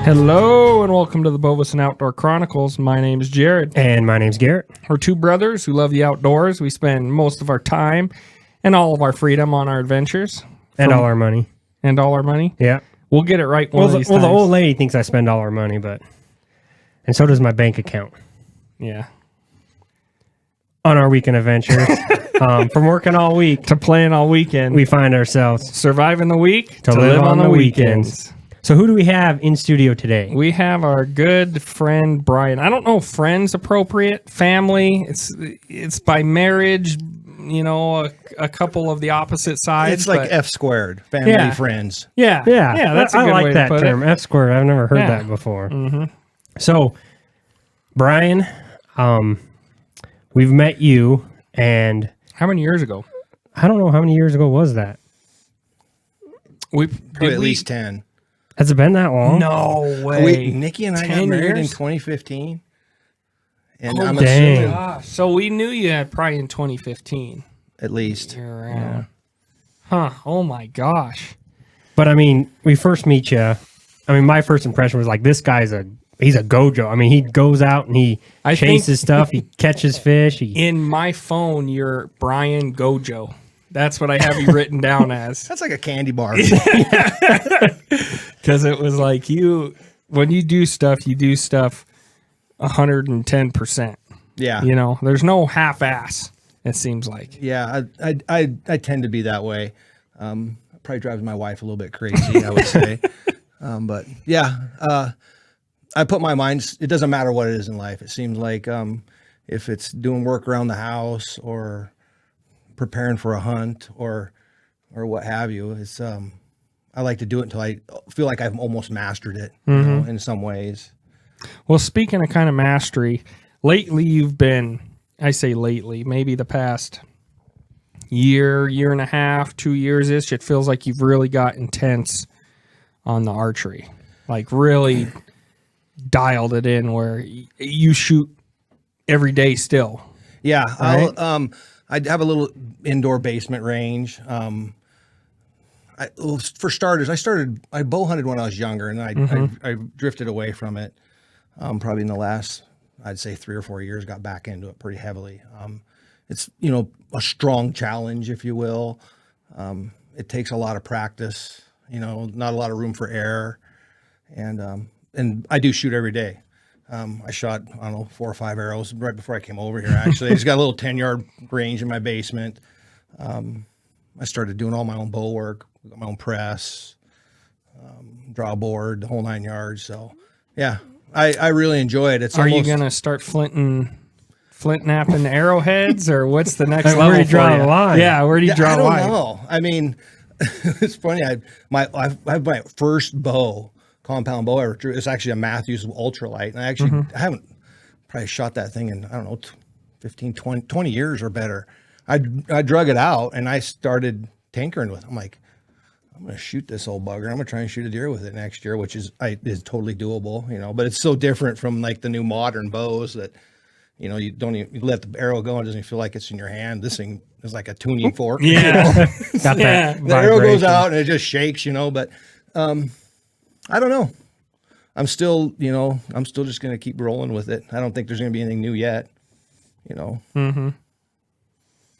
Hello and welcome to the Bovasin Outdoor Chronicles. My name is Jared. And my name's Garrett. We're two brothers who love the outdoors. We spend most of our time and all of our freedom on our adventures. And all our money. And all our money? Yeah. We'll get it right one of these times. The old lady thinks I spend all our money, and so does my bank account. Yeah. On our weekend adventures. From working all week to playing all weekend. We find ourselves surviving the week to live on the weekends. So who do we have in studio today? We have our good friend Brian. I don't know if friend's appropriate. Family. It's by marriage, a couple of the opposite sides. It's like F squared, family, friends. Yeah. That's a good way like that term, F squared. I've never heard that before. Mm-hmm. So, Brian, we've met you, and how many years ago? I don't know how many years ago was that. Probably at least 10. Has it been that long? No way. Nikki and I got married in 2015. And I'm dang. assuming So we knew you probably in 2015. at least. You're around. Huh. Oh my gosh. But I mean, we first meet you. I mean, my first impression was like, this guy's he's a gojo. I mean, he goes out and he chases stuff. He catches fish. In my phone, you're Brian Gojo. That's what I have you written down as. That's like a candy bar. Because it was like when you do stuff 110%. Yeah. There's no half-ass, it seems like. Yeah, I tend to be that way. Probably drives my wife a little bit crazy, I would say. But yeah, I put my mind, it doesn't matter what it is in life. It seems like if it's doing work around the house or preparing for a hunt or what have you, it's I like to do it until I feel like I've almost mastered it, in some ways. Well, speaking of kind of mastery, lately you've been, I say lately, maybe the past year and a half, 2 years-ish, it feels like you've really got intense on the archery. Like really dialed it in where you shoot every day still. Yeah. Right? I'd have a little indoor basement range. For starters, I bow hunted when I was younger, and I drifted away from it. Probably in the last, I'd say 3 or 4 years, got back into it pretty heavily. It's, a strong challenge, if you will. It takes a lot of practice, not a lot of room for error. And I do shoot every day. I shot, 4 or 5 arrows right before I came over here, actually. I just got a little 10-yard range in my basement. I started doing all my own bow work, got my own press, draw board, the whole 9 yards. So, yeah, I really enjoy it. Are you going to start flint napping arrowheads, or what's the next level? Where do you draw the line? Yeah, where do you draw the line? I don't know. I mean, it's funny. I have my first bow, compound bow I ever drew. It's actually a Matthews ultralight. And I haven't probably shot that thing in, 15, 20 years or better. I drug it out and I started tinkering with it. I'm like, I'm going to shoot this old bugger. I'm going to try and shoot a deer with it next year, which is totally doable, but it's so different from like the new modern bows that, you don't even let the arrow go. It doesn't feel like it's in your hand. This thing is like a tuning fork. Yeah. Got that the arrow goes out and it just shakes, but, I don't know. I'm still just going to keep rolling with it. I don't think there's going to be anything new yet,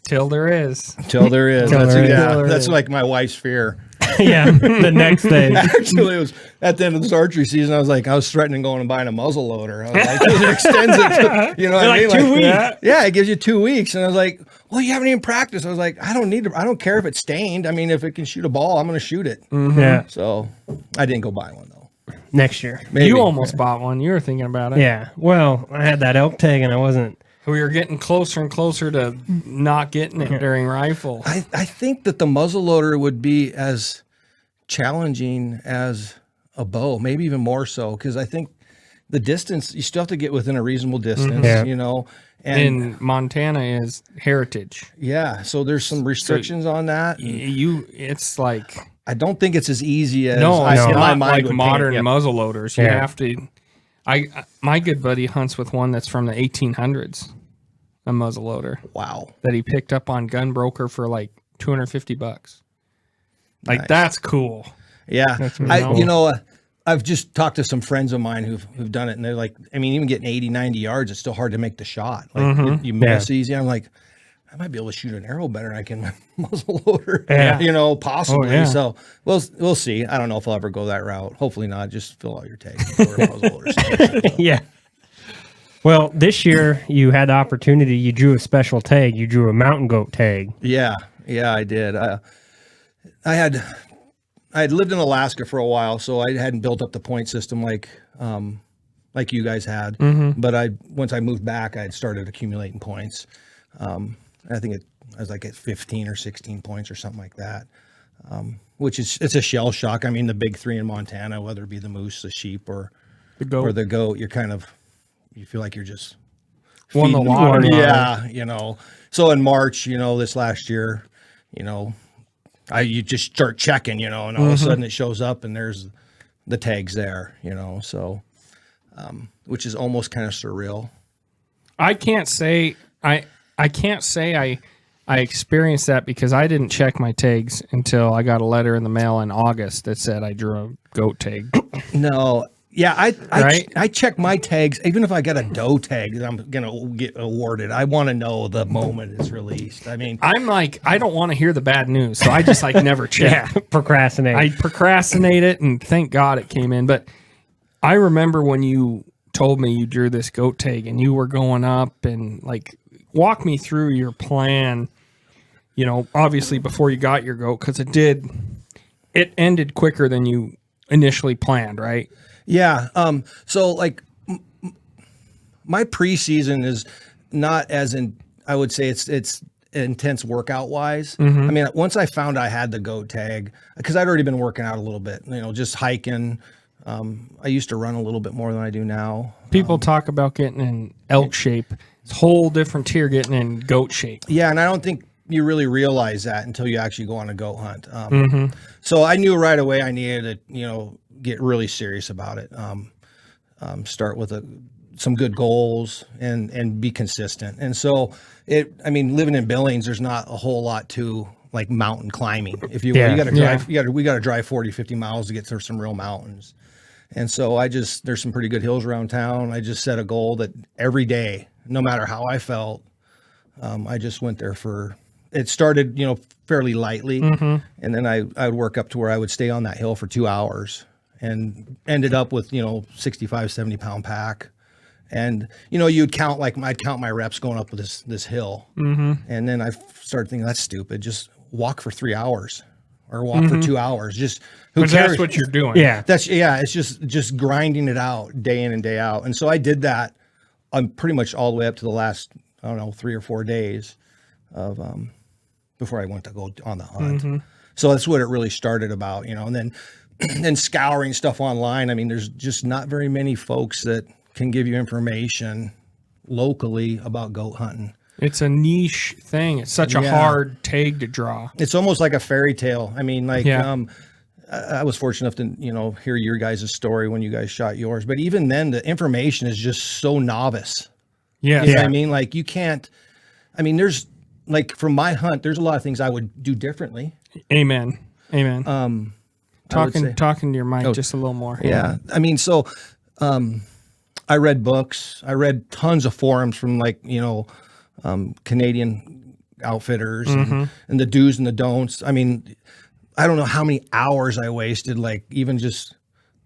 Till there is. Till there is. That's like my wife's fear. Yeah, the next day. Actually, it was at the end of this archery season. I was threatening going and buying a muzzle loader. I was like, it extends it to, what I mean? 2 weeks. Yeah, it gives you 2 weeks. And I was like, well, you haven't even practiced. I was like, I don't care if it's stained. I mean, if it can shoot a ball, I'm going to shoot it. Mm-hmm. Yeah. So I didn't go buy one though. Next year. Maybe. You almost bought one. You were thinking about it. Yeah. Well, I had that elk tag and I wasn't. We were getting closer and closer to not getting it during rifle. I think that the muzzle loader would be as challenging as a bow, maybe even more so, because I think the distance, you still have to get within a reasonable distance, And in Montana is heritage. Yeah, so there's some restrictions on that. It's like, I don't think it's as easy as it's in my not mind like modern muzzle loaders. You have to. My good buddy hunts with one that's from the 1800s, a muzzle loader. Wow. That he picked up on Gunbroker for like $250. Like, Nice. that's cool. Yeah. That's really cool. I've just talked to some friends of mine who've done it, and they're like, I mean, even getting 80, 90 yards, it's still hard to make the shot. Like you miss easy. I'm like, I might be able to shoot an arrow better than I can muzzle loader, possibly. Oh, yeah. So we'll see. I don't know if I'll ever go that route. Hopefully not. Just fill out your tags. Or muzzle loader stuff. Yeah. Well, this year you had the opportunity. You drew a special tag. You drew a mountain goat tag. Yeah, I did. I had lived in Alaska for a while, so I hadn't built up the point system like you guys had. But once I moved back, I had started accumulating points. I think I was like at 15 or 16 points or something like that, which it's a shell shock. I mean, the big three in Montana, whether it be the moose, the sheep, or the goat, you feel like you're just won the lottery. Yeah, So in March, this last year, you just start checking, and all of a sudden it shows up and there's the tags there, so which is almost kind of surreal. I can't say I experienced that because I didn't check my tags until I got a letter in the mail in August that said I drew a goat tag. No. Yeah, I check my tags. Even if I got a doe tag that I'm going to get awarded, I want to know the moment it's released. I mean, I'm like, I don't want to hear the bad news, so I just never check. Procrastinate. I procrastinate it, and thank God it came in. But I remember when you told me you drew this goat tag and you were going up and walk me through your plan, obviously before you got your goat, because it ended quicker than you initially planned, right? Yeah. So my preseason is not as I would say it's intense workout wise. I mean, once I found I had the goat tag, because I'd already been working out a little bit, just hiking. I used to run a little bit more than I do now. People talk about getting in elk shape. It's a whole different tier getting in goat shape. Yeah, and I don't think you really realize that until you actually go on a goat hunt. So I knew right away I needed to, get really serious about it. Start with some good goals and be consistent. And so living in Billings, there's not a whole lot to mountain climbing. If you will, you got to drive, we got to drive 40, 50 miles to get through some real mountains. And so there's some pretty good hills around town. I just set a goal that every day, no matter how I felt, I just went there it started, fairly lightly. And then I would work up to where I would stay on that hill for 2 hours and ended up with, 65, 70 pound pack. And, you'd count, I'd count my reps going up with this hill. And then I started thinking, that's stupid. Just walk for 3 hours or walk for 2 hours. Just who cares? That's what you're doing. Yeah. It's just grinding it out day in and day out. And so I did that pretty much all the way up to the last, 3 or 4 days of, before I went to go on the hunt. So that's what it really started about, and then scouring stuff online. I mean, there's just not very many folks that can give you information locally about goat hunting. It's a niche thing. It's such a hard tag to draw. It's almost like a fairy tale. I mean, I was fortunate enough to, hear your guys' story when you guys shot yours, but even then the information is just so novice. Yeah. You know what I mean? You can't, there's from my hunt, there's a lot of things I would do differently. Amen. Talking to your mic just a little more. Yeah. I read books. I read tons of forums from Canadian outfitters and the do's and the don'ts. I mean, I don't know how many hours I wasted, even just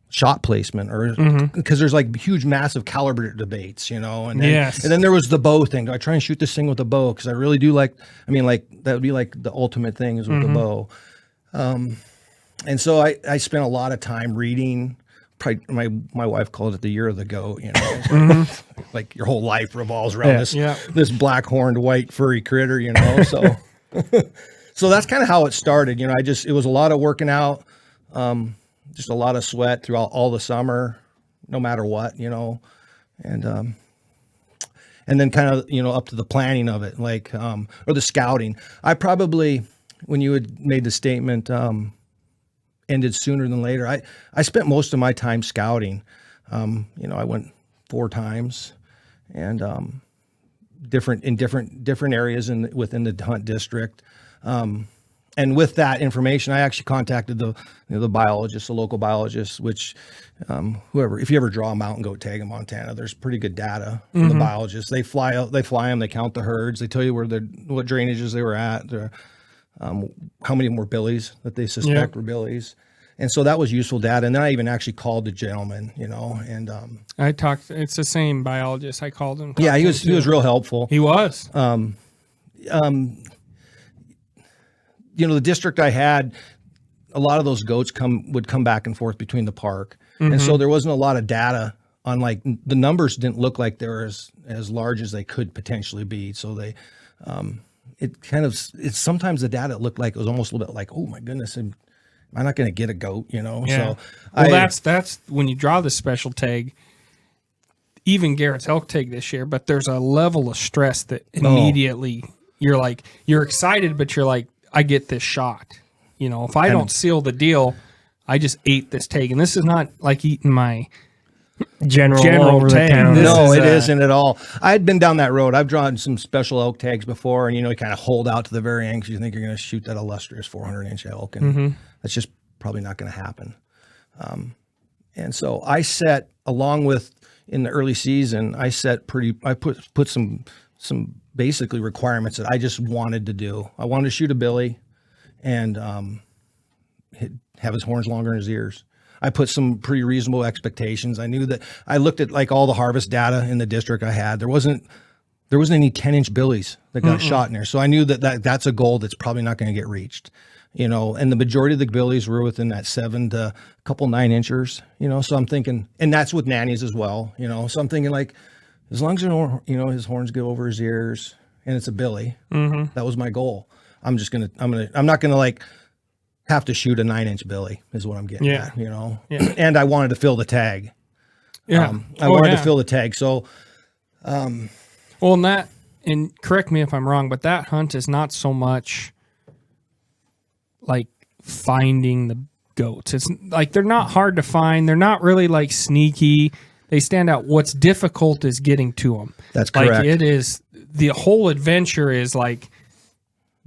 shot placement or because there's huge, massive caliber debates, and then there was the bow thing. Do I try and shoot this thing with a bow? Because I really do that would be the ultimate thing is with the bow. And so I spent a lot of time reading. Probably my wife called it the year of the goat. Your whole life revolves around this black horned white furry critter. So so that's kind of how it started. It was a lot of working out, just a lot of sweat throughout all the summer, no matter what, and then kind of up to the planning of it, or the scouting. I probably, when you had made the statement, ended sooner than later. I spent most of my time scouting. I went 4 times, and different areas within the hunt district. and with that information, I actually contacted the biologist, the local biologist, which whoever, if you ever draw a mountain goat tag in Montana, there's pretty good data from the biologists. They fly out, they fly them, they count the herds, they tell you what drainages they were at, how many more billies that they suspect were billies. And so that was useful data. And then I even actually called the gentleman, and I talked. It's the same biologist. I called him. Yeah, he was real helpful. He was. The district I had, a lot of those goats would come back and forth between the park, and so there wasn't a lot of data on, like, the numbers didn't look like they were as large as they could potentially be. So they, sometimes the data looked like it was almost a little bit like, oh my goodness, am I not going to get a goat? Yeah. So that's when you draw the special tag. Even Garrett's elk tag this year, but there's a level of stress that immediately you're excited, but you're like, I get this shot. If I don't seal the deal, I just ate this tag. And this is not like eating my general over tag. The counter. No, it isn't at all. I had been down that road. I've drawn some special elk tags before, and you kind of hold out to the very end because you think you're going to shoot that illustrious 400-inch elk, and that's just probably not going to happen. And so I set, along with in the early season, I put some basically requirements that I just wanted to do. I wanted to shoot a billy and have his horns longer than his ears. I put some pretty reasonable expectations. I knew that I looked at, like, all the harvest data in the district I had. There wasn't any 10-inch billies that got shot in there. So I knew that's a goal that's probably not going to get reached, and the majority of the billies were within that 7 to a couple 9-inchers, so I'm thinking, and that's with nannies as well, so I'm thinking, like, as long as, his horns get over his ears and it's a billy, that was my goal. I'm not going to like have to shoot a 9-inch billy is what I'm getting at, Yeah. And I wanted to fill the tag. Yeah. I wanted to fill the tag. So, and correct me if I'm wrong, but that hunt is not so much like finding the goats. It's like, they're not hard to find. They're not really like sneaky. They stand out. What's difficult is getting to them. That's correct. Like, it is, the whole adventure is like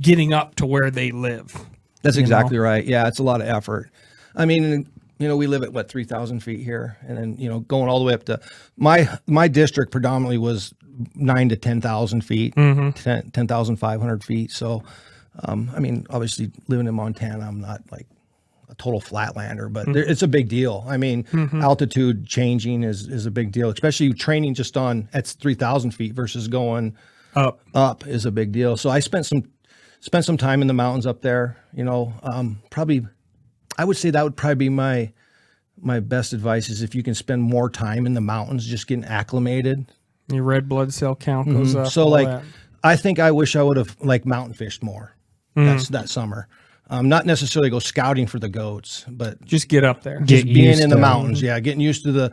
getting up to where they live. That's exactly right. Yeah, it's a lot of effort. I mean, we live at 3,000 feet here, and then going all the way up to my district predominantly was 9,000 to 10,000 feet, 10,500 feet. So, obviously living in Montana, I'm not like a total flatlander, but it's a big deal. I mean, altitude changing is a big deal, especially training just at 3,000 feet versus going up is a big deal. So I spent some time in the mountains up there, probably, I would say that would probably be my best advice is if you can spend more time in the mountains, just getting acclimated. Your red blood cell count goes up. So I think I wish I would have mountain fished more that summer. Not necessarily go scouting for the goats, but just get up there. Just being in the mountains. Yeah. Getting used to the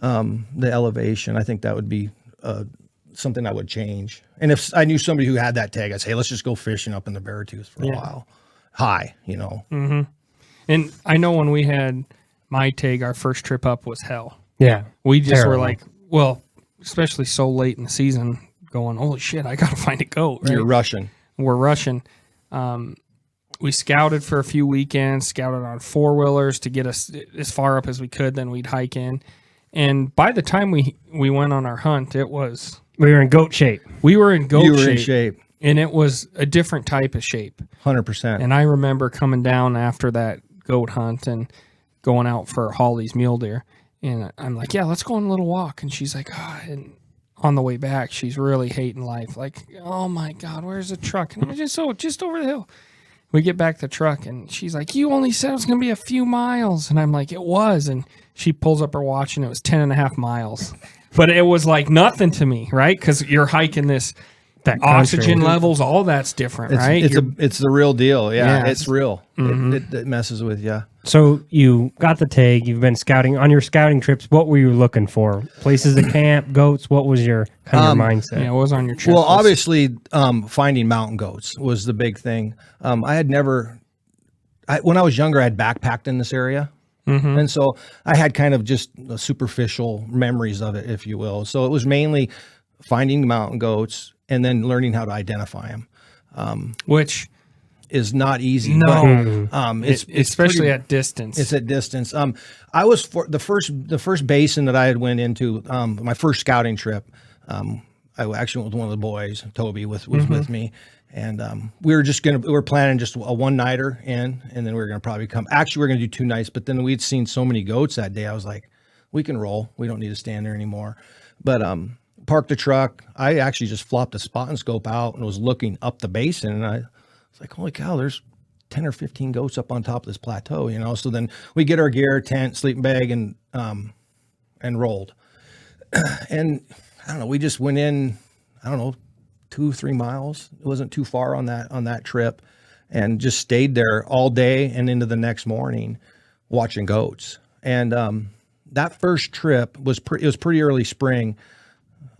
elevation. I think that would be something I would change. And if I knew somebody who had that tag, I'd say, let's just go fishing up in the Beartooth for a while. High, And I know when we had my tag, our first trip up was hell. Yeah. We just were like, well, especially so late in the season, going, holy shit, I got to find a goat. Right? You're rushing. We're rushing. We scouted for a few weekends, scouted on 4-wheelers to get us as far up as we could, then we'd hike in. And by the time we went on our hunt, we were in goat shape. We were in goat shape. And it was a different type of shape. 100%. And I remember coming down after that goat hunt and going out for Holly's mule deer. And I'm like, yeah, let's go on a little walk. And she's like, and on the way back, she's really hating life. Like, oh my God, where's the truck? And I'm just over the hill. We get back to the truck and she's like, you only said it was going to be a few miles. And I'm like, it was. And she pulls up her watch and it was 10.5 miles. But it was like nothing to me, right? Because you're hiking this, oxygen levels, all that's different, right? It's the real deal. Yeah, it's real. It messes with you. So you got the tag. You've been scouting. On your scouting trips, what were you looking for? Places to camp, goats? What was your kind of mindset? Yeah, what was on your trip? Well, obviously, finding mountain goats was the big thing. When I was younger, I had backpacked in this area. And so I had kind of just superficial memories of it, if you will. So it was mainly finding mountain goats and then learning how to identify them. Which is not easy. No. But, it's especially at distance. It's at distance. I was for the first basin that I had went into, my first scouting trip. I actually went with one of the boys, Toby, was with me. And we were planning just a one-nighter in, and then we were going to probably we're going to do 2 nights, but then we'd seen so many goats that day. I was like, we can roll. We don't need to stand there anymore. But parked the truck. I actually just flopped a spot and scope out and was looking up the basin, and I was like, holy cow, there's 10 or 15 goats up on top of this plateau, you know? So then we get our gear, tent, sleeping bag, and rolled. And I don't know, we just went in, 2-3 miles. It wasn't too far on that trip, and just stayed there all day and into the next morning watching goats. And that first trip was pretty early spring.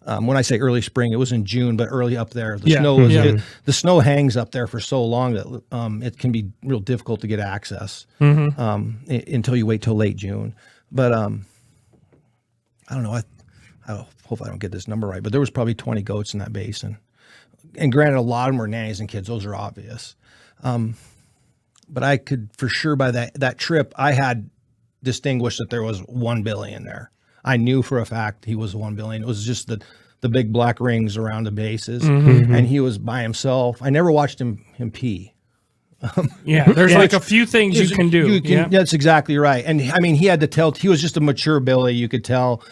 When I say early spring, it was in June, but early up there. The snow hangs up there for so long that it can be real difficult to get access until you wait till late June. But I don't know. I hope I don't get this number right, but there was probably 20 goats in that basin. And granted, a lot of them were nannies and kids. Those are obvious. But I could for sure by that trip, I had distinguished that there was one billy in there. I knew for a fact he was one billy. It was just the big black rings around the bases, and he was by himself. I never watched him pee. There's like a few things you can do. That's exactly right. And I mean, he had to tell. He was just a mature billy. You could tell.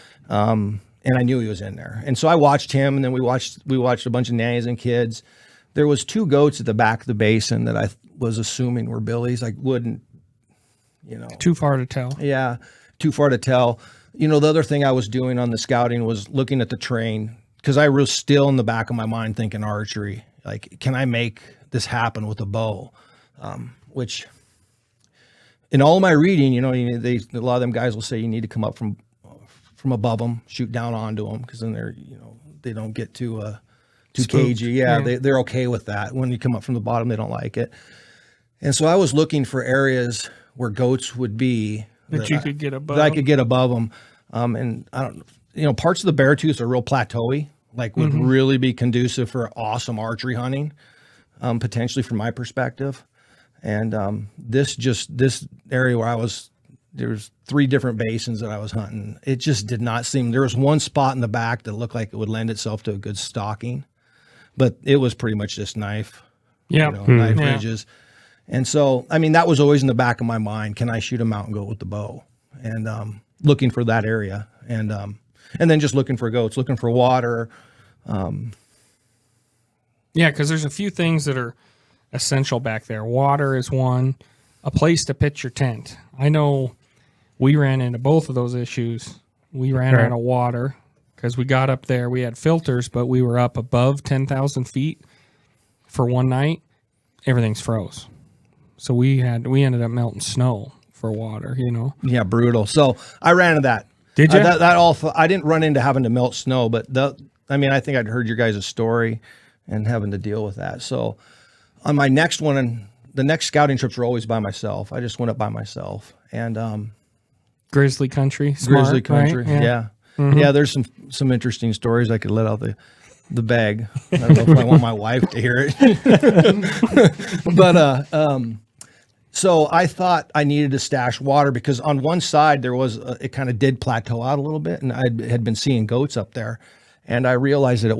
And I knew he was in there. And so I watched him, and then we watched a bunch of nannies and kids. There was 2 goats at the back of the basin that I was assuming were billies. I wouldn't, Too far to tell. Yeah, too far to tell. The other thing I was doing on the scouting was looking at the terrain, because I was still in the back of my mind thinking archery. Like, can I make this happen with a bow? Which, in all my reading, a lot of them guys will say you need to come up from above them, shoot down onto them, because then they don't get too cagey. Yeah, they're okay with that. When you come up from the bottom, they don't like it. And so I was looking for areas where goats would be that you could get above. That I could get above them. And I don't, parts of the Beartooth are real plateauy, like would really be conducive for awesome archery hunting, potentially from my perspective. And this area where there's 3 different basins that I was hunting. It just did not seem, there was one spot in the back that looked like it would lend itself to a good stalking, but it was pretty much just knife ridges. And so, I mean, that was always in the back of my mind. Can I shoot a mountain goat with the bow? And looking for that area. And then just looking for goats, looking for water. Because there's a few things that are essential back there. Water is one. A place to pitch your tent. I know we ran into both of those issues. We ran out of water because we got up there. We had filters, but we were up above 10,000 feet for one night. Everything's froze. So we ended up melting snow for water, Yeah, brutal. So I ran into that. Did you? I didn't run into having to melt snow, but I think I'd heard your guys' story and having to deal with that. So on my next one, the next scouting trips were always by myself. I just went up by myself, and grizzly country, right? Yeah. Mm-hmm. Yeah. There's some interesting stories I could let out the bag. I don't know if I want my wife to hear it, but so I thought I needed to stash water because on one side there was it kind of did plateau out a little bit, and I had been seeing goats up there. And I realized that it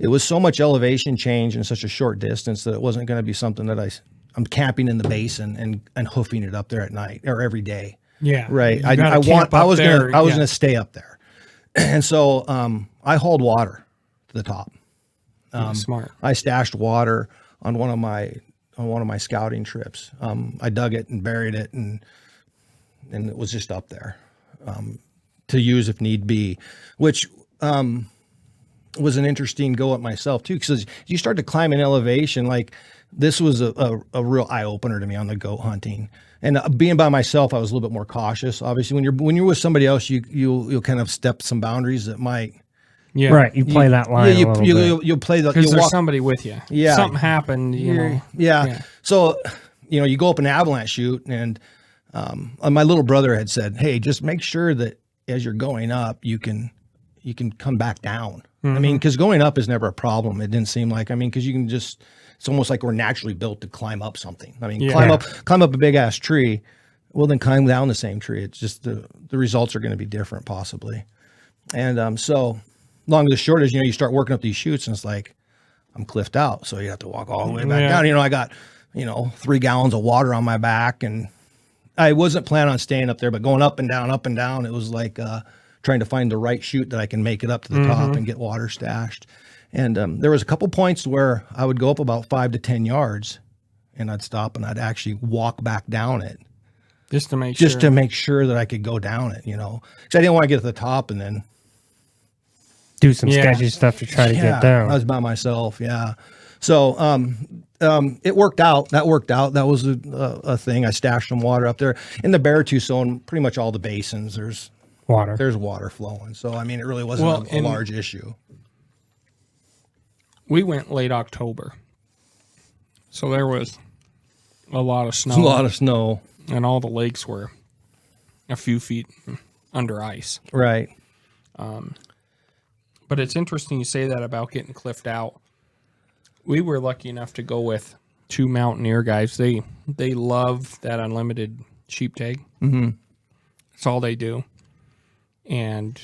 was so much elevation change in such a short distance that it wasn't going to be something that I'm camping in the basin and hoofing it up there at night or every day. Yeah. Right. I was going to stay up there. And so, I hauled water to the top. Smart. I stashed water on one of my scouting trips. I dug it and buried it and it was just up there, to use if need be, which, was an interesting go at myself too, because you start to climb in elevation. Like this was a real eye opener to me on the goat hunting, and being by myself, I was a little bit more cautious. Obviously, when you're with somebody else, you'll kind of step some boundaries that might. Yeah, right. You play that line. Yeah, you'll play the because there's somebody with you. Yeah, something happened. Yeah. So you go up an avalanche chute, and my little brother had said, "Hey, just make sure that as you're going up, you can come back down." Mm-hmm. I mean, because going up is never a problem. It didn't seem like, because you can just it's almost like we're naturally built to climb up something. I mean, Yeah. climb up a big ass tree. Well, then climb down the same tree. It's just the results are going to be different possibly. And so long and the short is, you start working up these chutes and it's like, I'm cliffed out. So you have to walk all the way back down. I got, 3 gallons of water on my back, and I wasn't planning on staying up there, but going up and down, it was like trying to find the right chute that I can make it up to the top and get water stashed. And there was a couple points where I would go up about 5 to 10 yards and I'd stop and I'd actually walk back down it. Just to make sure that I could go down it, because I didn't want to get to the top and then do some sketchy stuff to try to get down. I was by myself. Yeah. So, it worked out. That worked out. That was a thing. I stashed some water up there in the Beartooth zone. Pretty much all the basins, there's water flowing. So, I mean, it really wasn't a large issue. We went late October. So there was a lot of snow. A lot of snow. And all the lakes were a few feet under ice. Right. But it's interesting you say that about getting cliffed out. We were lucky enough to go with 2 mountaineer guys. They love that unlimited sheep tag. Mm-hmm. That's all they do. And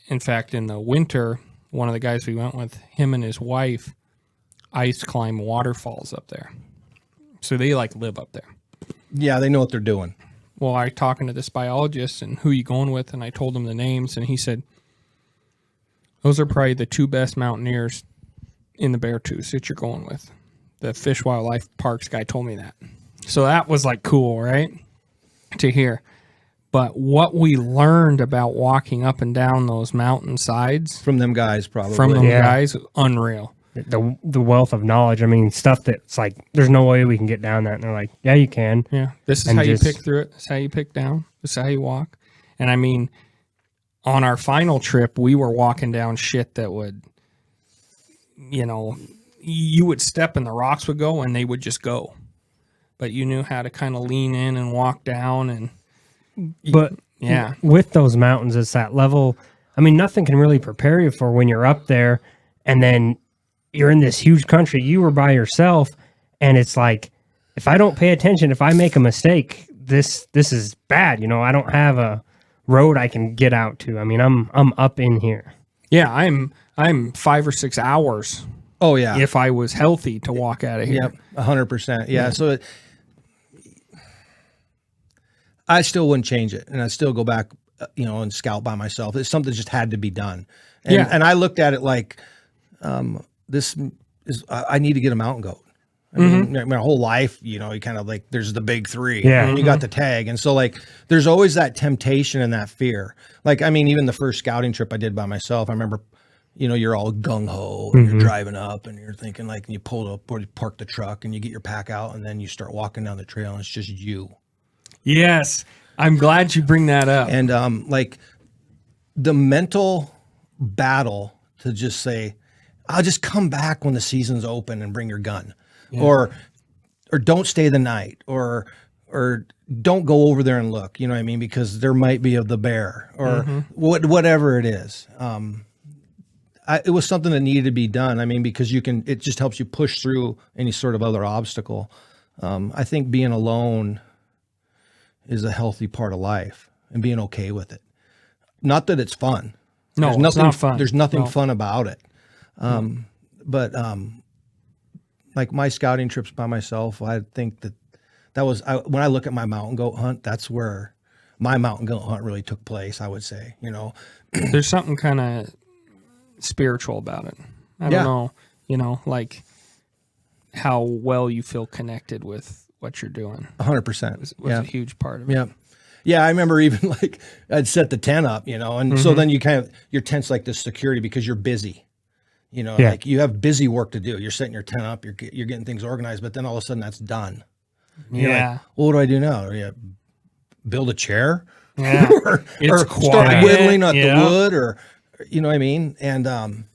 in fact, in the winter, one of the guys we went with, him and his wife, ice climb waterfalls up there. So they live up there. Yeah, they know what they're doing. Well, I talking to this biologist and who you going with, and I told him the names, and he said, those are probably the 2 best mountaineers in the Beartooth that you're going with. The Fish Wildlife Parks guy told me that. So that was cool, right? To hear. But what we learned about walking up and down those mountainsides from them guys, probably guys, unreal. The wealth of knowledge. I mean, stuff that's there's no way we can get down that. And they're like, yeah, you can. Yeah. This is how you pick through it. This is how you pick down. This is how you walk. And I mean, on our final trip, we were walking down shit that would, you would step and the rocks would go and they would just go. But you knew how to kind of lean in and walk down. But with those mountains, it's that level. I mean, nothing can really prepare you for when you're up there and then you're in this huge country. You were by yourself, and it's like, if I don't pay attention, if I make a mistake, this is bad. I don't have a road I can get out to. I mean, I'm up in here. Yeah, I'm 5 or 6 hours. Oh yeah, if I was healthy to walk out of here. Yep, 100%. Yeah, so I still wouldn't change it, and I'd still go back, and scout by myself. It's something that just had to be done. And I looked at it like, this is, I need to get a mountain goat. I mean, my whole life, you kind of there's the big 3, and you got the tag. And so there's always that temptation and that fear. I mean, even the first scouting trip I did by myself, I remember, you're all gung ho and you're driving up and you're thinking you pull up or you park the truck and you get your pack out and then you start walking down the trail and it's just you. Yes. I'm glad you bring that up. And the mental battle to just say, I'll just come back when the season's open and bring your gun, or don't stay the night, or don't go over there and look, what I mean? Because there might be the bear or whatever it is. It was something that needed to be done. I mean, because it just helps you push through any sort of other obstacle. I think being alone is a healthy part of life and being okay with it. Not that it's fun. No, it's not fun. There's nothing fun about it. But my scouting trips by myself, I think that was, when I look at my mountain goat hunt, that's where my mountain goat hunt really took place, I would say, There's something kind of spiritual about it. I don't know, how well you feel connected with what you're doing. 100%. Was a huge part of it. Yeah. Yeah, I remember even I'd set the tent up, and so then your tent's like this security because you're busy. You have busy work to do. You're setting your tent up, you're getting things organized, but then all of a sudden that's done. Yeah. Well, what do I do now? Build a chair? Yeah. or start whittling at the wood, or what I mean? And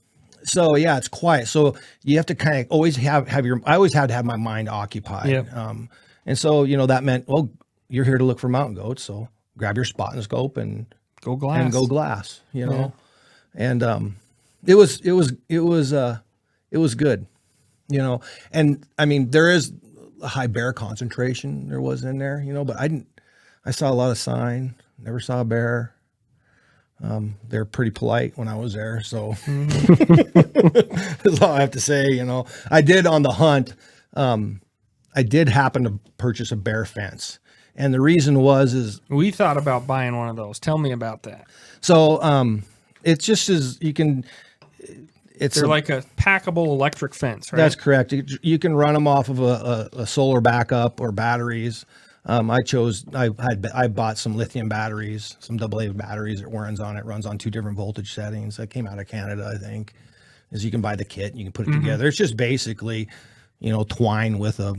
so it's quiet. So you have to kind of always I always had to have my mind occupied. Yep. And so, that meant, well, you're here to look for mountain goats, so grab your spot and scope and go glass. And it was good. you know, and I mean, there is a high bear concentration there was in there, you know, but I saw a lot of sign, never saw a bear. They're pretty polite when I was there. So that's all I have to say. You know, I did on the hunt. I did happen to purchase a bear fence. And the reason is we thought about buying one of those. Tell me about that. So, it's just as you can, they're like a packable electric fence, right? That's correct. You can run them off of a solar backup or batteries. I bought some lithium batteries, some AA batteries that runs on 2 different voltage settings. That came out of Canada, I think. Is you can buy the kit and you can put it together. It's just basically, you know, twine with a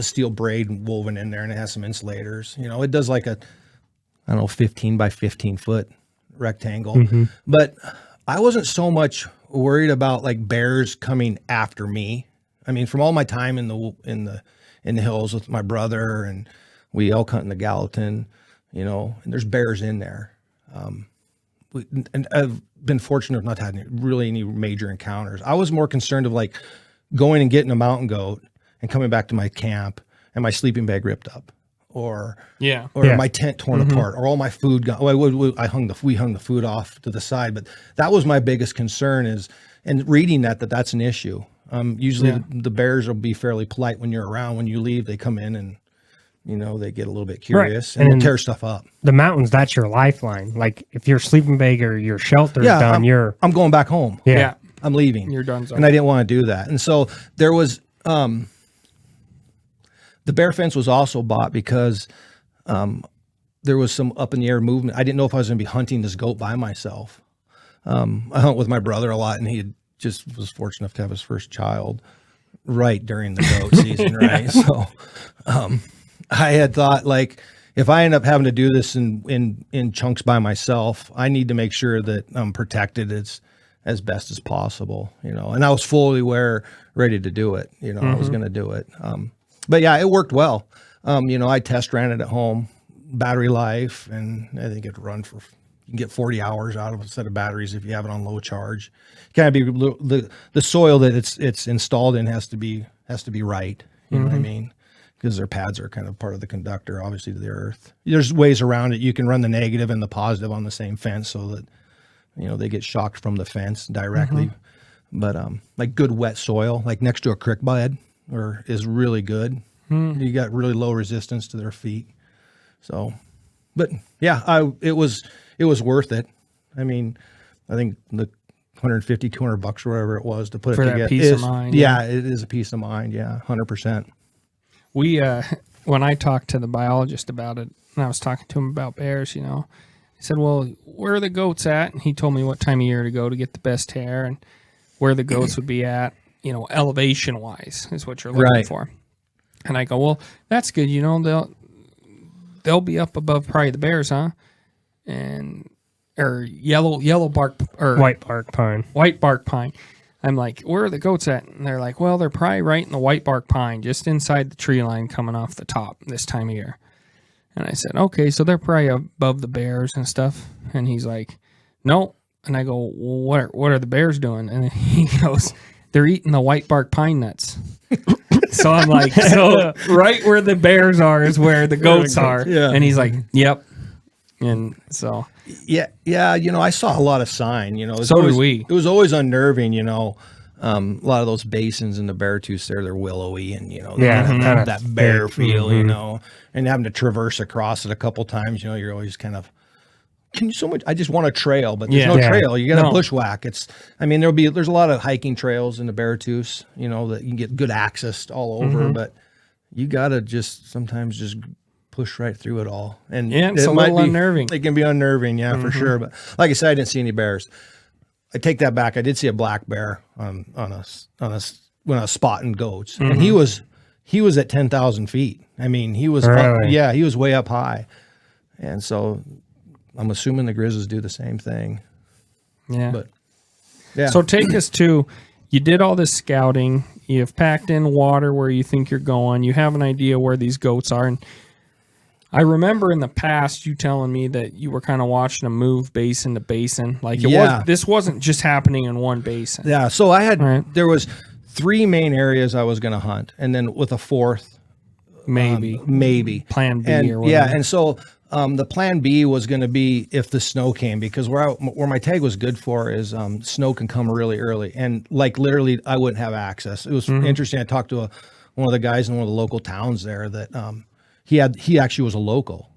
steel braid woven in there, and it has some insulators. You know, it does like a, I don't know, 15 by 15 foot rectangle. But I wasn't so much worried about like bears coming after me. I mean, from all my time in the hills with my brother, and we elk hunt in the Gallatin, you know, and there's bears in there. And I've been fortunate not to have any major encounters. I was more concerned of like going and getting a mountain goat and coming back to my camp and my sleeping bag ripped up, or my tent torn apart, or all my food gone. We hung the food off to the side, but that was my biggest concern and reading that's an issue. Usually the bears will be fairly polite when you're around. When you leave, they come in and, you know, they get a little bit curious and tear stuff up. The mountains, that's your lifeline. Like if your sleeping bag or your shelter's done, I'm going back home. Yeah. I'm leaving. You're done. And I didn't want to do that. And so there was, the bear fence was also bought because there was some up in the air movement. I didn't know if I was going to be hunting this goat by myself. I hunt with my brother a lot, and he just was fortunate enough to have his first child right during the goat season, right? So I had thought, like, if I end up having to do this in chunks by myself, I need to make sure that I'm protected as best as possible, you know. And I was fully ready to do it, you know. I was going to do it. But yeah, it worked well. You know, I test ran it at home, battery life, and I think it run for, you can get 40 hours out of a set of batteries if you have it on low charge. Kind of be the soil that it's installed in has to be right. You know what I mean? Because their pads are kind of part of the conductor, obviously, to the earth. There's ways around it. You can run the negative and the positive on the same fence so that, you know, they get shocked from the fence directly. But like good wet soil, like next to a creek bed, is really good. You got really low resistance to their feet. So, but yeah, it was worth it. I mean, I think the $150, $200 or whatever it was to put it together. That peace of mind. Yeah, it is a peace of mind. Yeah, 100%. We, when I talked to the biologist about it, and I was talking to him about bears, you know, I said, well, where are the goats at? And he told me what time of year to go to get the best hair and where the goats would be at, you know, elevation wise is what you're looking for. And I go, well, that's good. You know, they'll be up above probably the bears, huh? Or yellow bark or white bark pine. I'm like, where are the goats at? And they're like, well, they're probably right in the white bark pine, just inside the tree line coming off the top this time of year. And I said, okay, so they're probably above the bears and stuff. And he's like, no. And I go, well, what are the bears doing? And he goes, they're eating the white bark pine nuts. So I'm like, so right where the bears are is where the goats are. Yeah. And he's like, yep. And so. Yeah. You know, I saw a lot of sign, you know. So did we. It was always unnerving, you know. A lot of those basins in the Beartooth there, they're willowy and, you know, that bear feel, you know, and having to traverse across it a couple times, you know, you're always kind of, I just want a trail, but there's no trail. You got to bushwhack. There's a lot of hiking trails in the Beartooth, you know, that you can get good access all over, but you got to sometimes just push right through it all. And it's a little unnerving. It can be unnerving, for sure. But like I said, I didn't see any bears. I take that back. I did see a black bear when I was spotting goats, and he was at 10,000 feet. I mean, he was he was way up high, and so I'm assuming the grizzlies do the same thing. Yeah, but yeah. So take us to, you did all this scouting. You've packed in water where you think you're going. You have an idea where these goats are, and I remember in the past you telling me that you were kind of watching them move basin to basin. Like this wasn't just happening in one basin. Yeah. So there was 3 main areas I was going to hunt, and then with a fourth, maybe plan B and or whatever. yeah. And so the plan B was going to be if the snow came, because where my tag was good for is snow can come really early, and like literally I wouldn't have access. It was interesting. I talked to one of the guys in one of the local towns there that he actually was a local.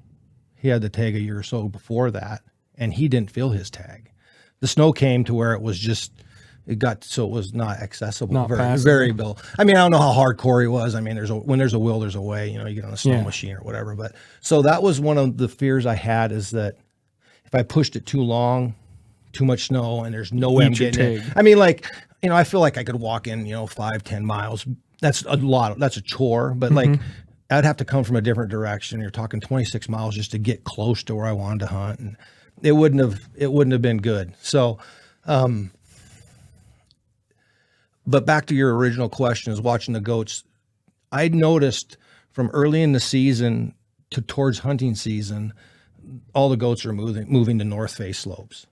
He had the tag a year or so before that, and he didn't fill his tag. The snow came to where it was just. It got so it was not accessible, Not very passable. variable. I mean, I don't know how hardcore he was. I mean, when there's a will, there's a way. You know, you get on a snow machine or whatever. But so that was one of the fears I had, is that if I pushed it too long, too much snow, and there's no way I'm getting it. I mean, like, you know, I feel like I could walk in, 5-10 miles. That's a lot. That's a chore. But like, I'd have to come from a different direction. You're talking 26 miles just to get close to where I wanted to hunt, and it wouldn't have been good. So. But back to your original question, is watching the goats. I'd noticed from early in the season to towards hunting season, all the goats are moving to north face slopes.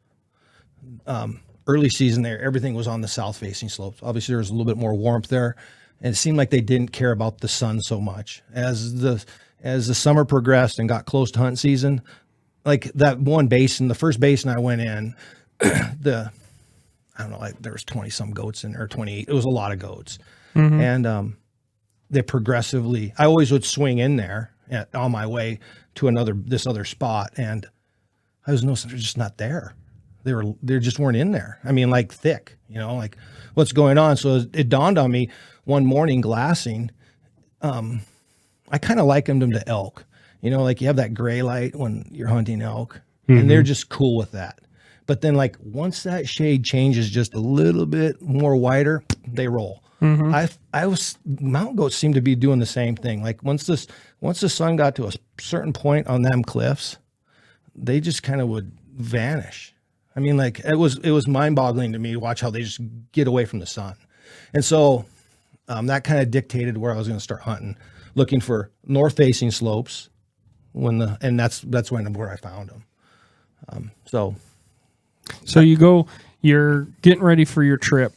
Early season there, everything was on the south facing slopes. Obviously, there was a little bit more warmth there, and it seemed like they didn't care about the sun so much. As the summer progressed and got close to hunt season, like that one basin, the first basin I went in, I don't know, there was 20 some goats in there, or 28. It was a lot of goats. And they progressively, I always would swing in there on my way to this other spot. And I was noticing they're just not there. They just weren't in there. I mean, like thick, like what's going on. So it dawned on me one morning glassing. I kind of likened them to elk, like you have that gray light when you're hunting elk, and they're just cool with that. But then, like, once that shade changes just a little bit more wider, they roll. Mountain goats seem to be doing the same thing. Like once the sun got to a certain point on them cliffs, they just kind of would vanish. I mean, like it was mind-boggling to me to watch how they just get away from the sun. And so that kind of dictated where I was going to start hunting, looking for north-facing slopes. And that's where I found them. So you're getting ready for your trip.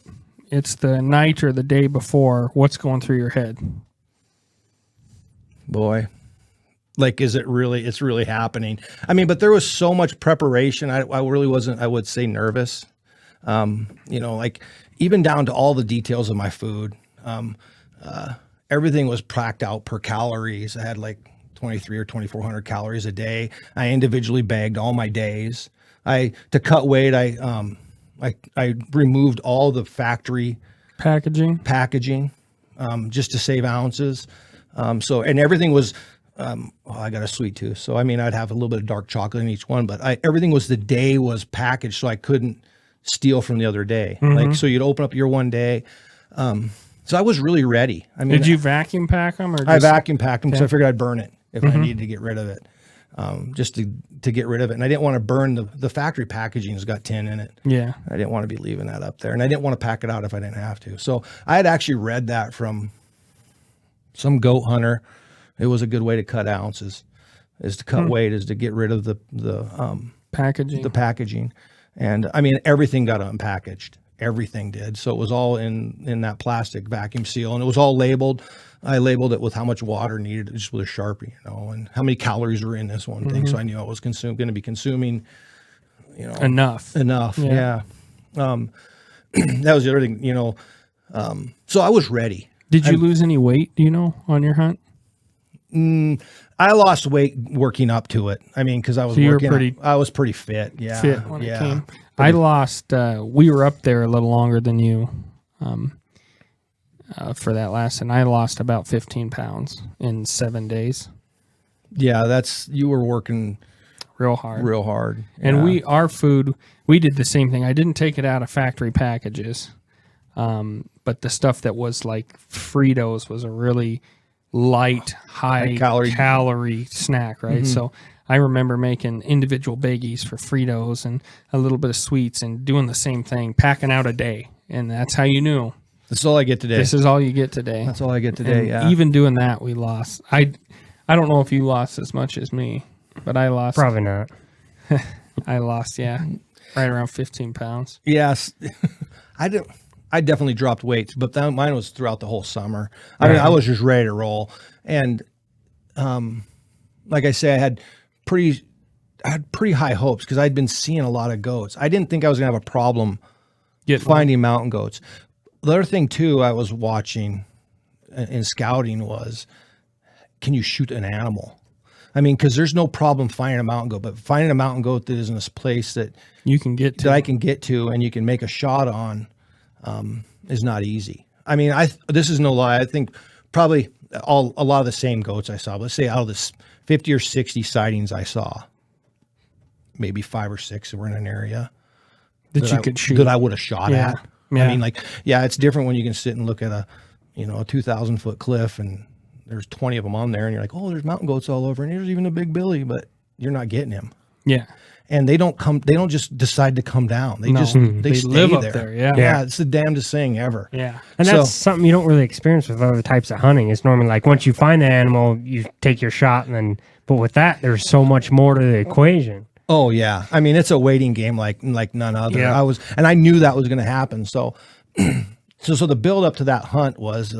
It's the night or the day before. What's going through your head? Boy, like, it's really happening. I mean, but there was so much preparation. I really wasn't, I would say, nervous. Like even down to all the details of my food. Everything was packed out per calories. I had like 23 or 2,400 calories a day. I individually bagged all my days. To cut weight, I removed all the factory packaging, just to save ounces. And everything was, I got a sweet tooth. So, I mean, I'd have a little bit of dark chocolate in each one, but everything was packaged. So I couldn't steal from the other day. Like, so you'd open up your one day. So I was really ready. I mean, did you vacuum pack them I vacuum packed them because I figured I'd burn it if I needed to get rid of it. Just to get rid of it. And I didn't want to burn the factory packaging has got tin in it. Yeah. I didn't want to be leaving that up there. And I didn't want to pack it out if I didn't have to. So I had actually read that from some goat hunter. It was a good way to cut ounces, is to cut weight, is to get rid of the packaging. And I mean, everything got unpackaged. Everything did. So it was all in that plastic vacuum seal, and it was all labeled. I labeled it with how much water needed, just with a Sharpie, and how many calories were in this one thing. So I knew I was going to be consuming, enough. Yeah. That was the other thing, so I was ready. Did you lose any weight, on your hunt? I lost weight working up to it. I mean, because I was I was pretty fit. Yeah. Fit when it came. I lost, we were up there a little longer than you for that last, and I lost about 15 pounds in 7 days. Yeah, you were working real hard. And our food, we did the same thing. I didn't take it out of factory packages, but the stuff that was like Fritos was a really light, high calorie snack, right? So I remember making individual baggies for Fritos and a little bit of sweets and doing the same thing, packing out a day. And that's how you knew. That's all I get today. This is all you get today. That's all I get today, and even doing that, we lost. I don't know if you lost as much as me, but I lost. Probably not. I lost, right around 15 pounds. Yes. I definitely dropped weight, but mine was throughout the whole summer. I mean, I was just ready to roll. And like I say, I had pretty high hopes because I'd been seeing a lot of goats. I didn't think I was going to have a problem finding mountain goats. The other thing too, I was watching in scouting was, can you shoot an animal? I mean, because there's no problem finding a mountain goat, but finding a mountain goat that is in this place that you can get to, that I can get to, and you can make a shot on, is not easy. I mean, this is no lie. I think probably a lot of the same goats I saw. Let's say out of this 50 or 60 sightings I saw, maybe 5 or 6 were in an area that you could shoot, that I would have shot at. Yeah. I mean, like, yeah, it's different when you can sit and look at a 2,000-foot cliff and there's 20 of them on there, and you're like, oh, there's mountain goats all over, and there's even a big Billy, but you're not getting him. Yeah. And they don't just decide to come down. They stay live up there. there. Yeah. Yeah. It's the damnedest thing ever. Yeah. And that's something you don't really experience with other types of hunting. It's normally like once you find the animal, you take your shot, but with that, there's so much more to the equation. Oh yeah. I mean, it's a waiting game like none other. Yeah. I knew that was going to happen. So, so the build up to that hunt was,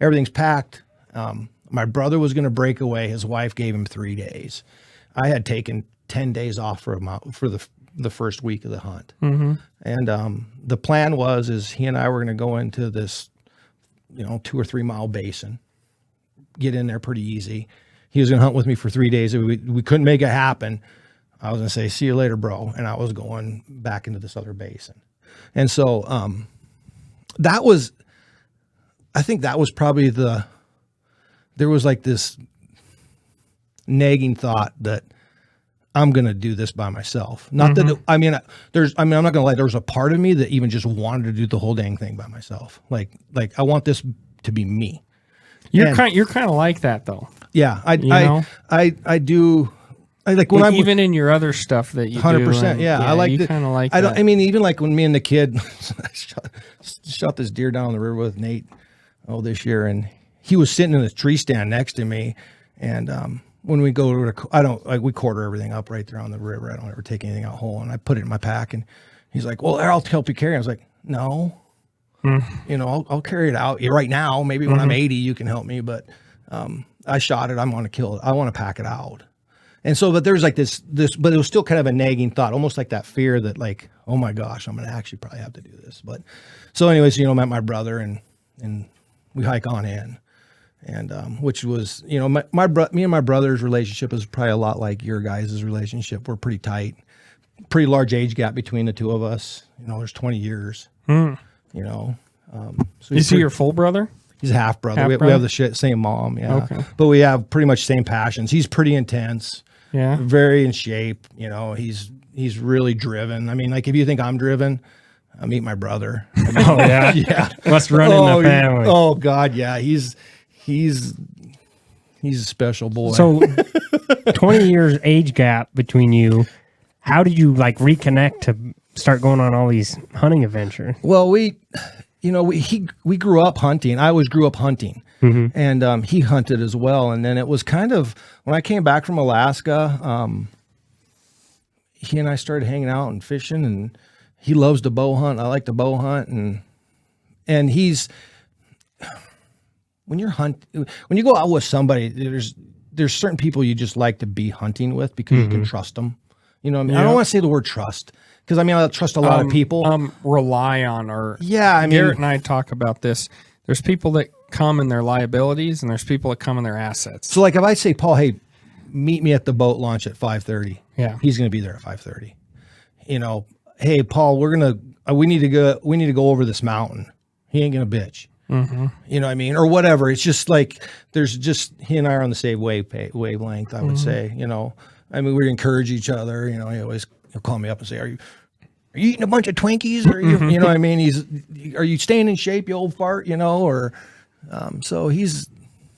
everything's packed. My brother was going to break away. His wife gave him 3 days. I had taken 10 days off for the first week of the hunt. Mm-hmm. And the plan is he and I were going to go into this, 2 or 3 mile basin, get in there pretty easy. He was going to hunt with me for 3 days. We couldn't make it happen. I was going to say, see you later, bro. And I was going back into this other basin. And so I think that was probably there was like this nagging thought that I'm going to do this by myself. Not that, I'm not going to lie. There was a part of me that even just wanted to do the whole dang thing by myself. Like I want this to be me. You're kind of like that though. Yeah. I do. I like when I'm even in your other stuff that you 100%. do. Yeah. I like you kind of like I that. I mean, even like when me and the kid shot this deer down the river with Nate this year, and he was sitting in a tree stand next to me. And when we go to, we quarter everything up right there on the river. I don't ever take anything out whole, and I put it in my pack. And he's like, well, I'll help you carry it. I was like, no, I'll carry it out right now. Maybe when I'm 80, you can help me. But I shot it. I want to kill it. I want to pack it out. And so, but there's like this, but it was still kind of a nagging thought, almost like that fear that like, oh my gosh, I'm going to actually probably have to do this. But so anyways, met my brother and we hike on in. And which was, me and my brother's relationship is probably a lot like your guys' relationship. We're pretty tight, pretty large age gap between the two of us. There's 20 years. So is he your full brother? He's a half brother. We have the same mom. Yeah. Okay. But we have pretty much same passions. He's pretty intense. Yeah. Very in shape. He's really driven. I mean, like if you think I'm driven, meet my brother. Oh yeah. Yeah. What's running the family? Oh God. Yeah. He's a special boy. So 20 years age gap between you. How did you like reconnect to start going on all these hunting adventures? Well, we grew up hunting. I always grew up hunting, and he hunted as well. And then it was kind of when I came back from Alaska, he and I started hanging out and fishing. And he loves to bow hunt. I like to bow hunt, and he's when you go out with somebody, there's certain people you just like to be hunting with because you can trust them. You know what I mean? I don't want to say the word trust because I trust a lot of people. Rely on or Garrett and I talk about this. There's people that come in their liabilities and there's people that come in their assets. So like if I say, Paul, hey, meet me at the boat launch at 5:30. Yeah. He's going to be there at 5:30. Hey, Paul, we need to go over this mountain. He ain't going to bitch. Mm-hmm. You know what I mean? Or whatever. It's just like, there's just, he and I are on the same wavelength, I would say, we encourage each other, he'll call me up and say, are you eating a bunch of Twinkies? Or you know what I mean? Are you staying in shape, you old fart, so he's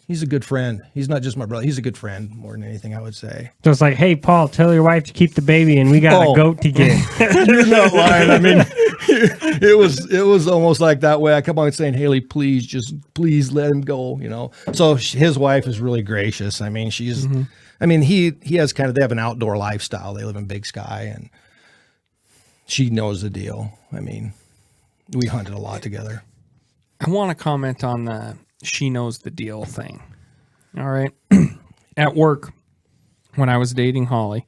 a good friend. He's not just my brother. He's a good friend more than anything, I would say. So it's like, hey, Paul, tell your wife to keep the baby and we got a goat to get. You're not lying. It was almost like that way. I kept on saying, Haley, please let him go, So his wife is really gracious. I mean, he has they have an outdoor lifestyle. They live in Big Sky and she knows the deal. I mean, we hunted a lot together. I want to comment on the she knows the deal thing. All right. At work, when I was dating Holly,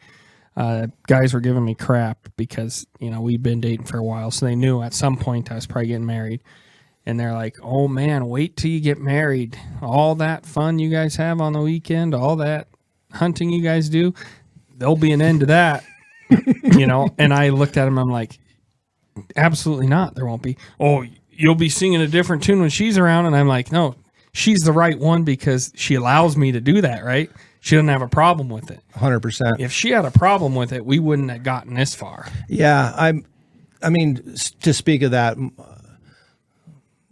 guys were giving me crap because, we'd been dating for a while. So they knew at some point I was probably getting married. And they're like, oh, man, wait till you get married. All that fun you guys have on the weekend, all that hunting you guys do, there'll be an end to that. And I looked at him, I'm like, absolutely not. There won't be. Oh, you'll be singing a different tune when she's around. And I'm like, no, she's the right one because she allows me to do that, right? She doesn't have a problem with it. 100%. If she had a problem with it, we wouldn't have gotten this far. Yeah, I mean, to speak of that,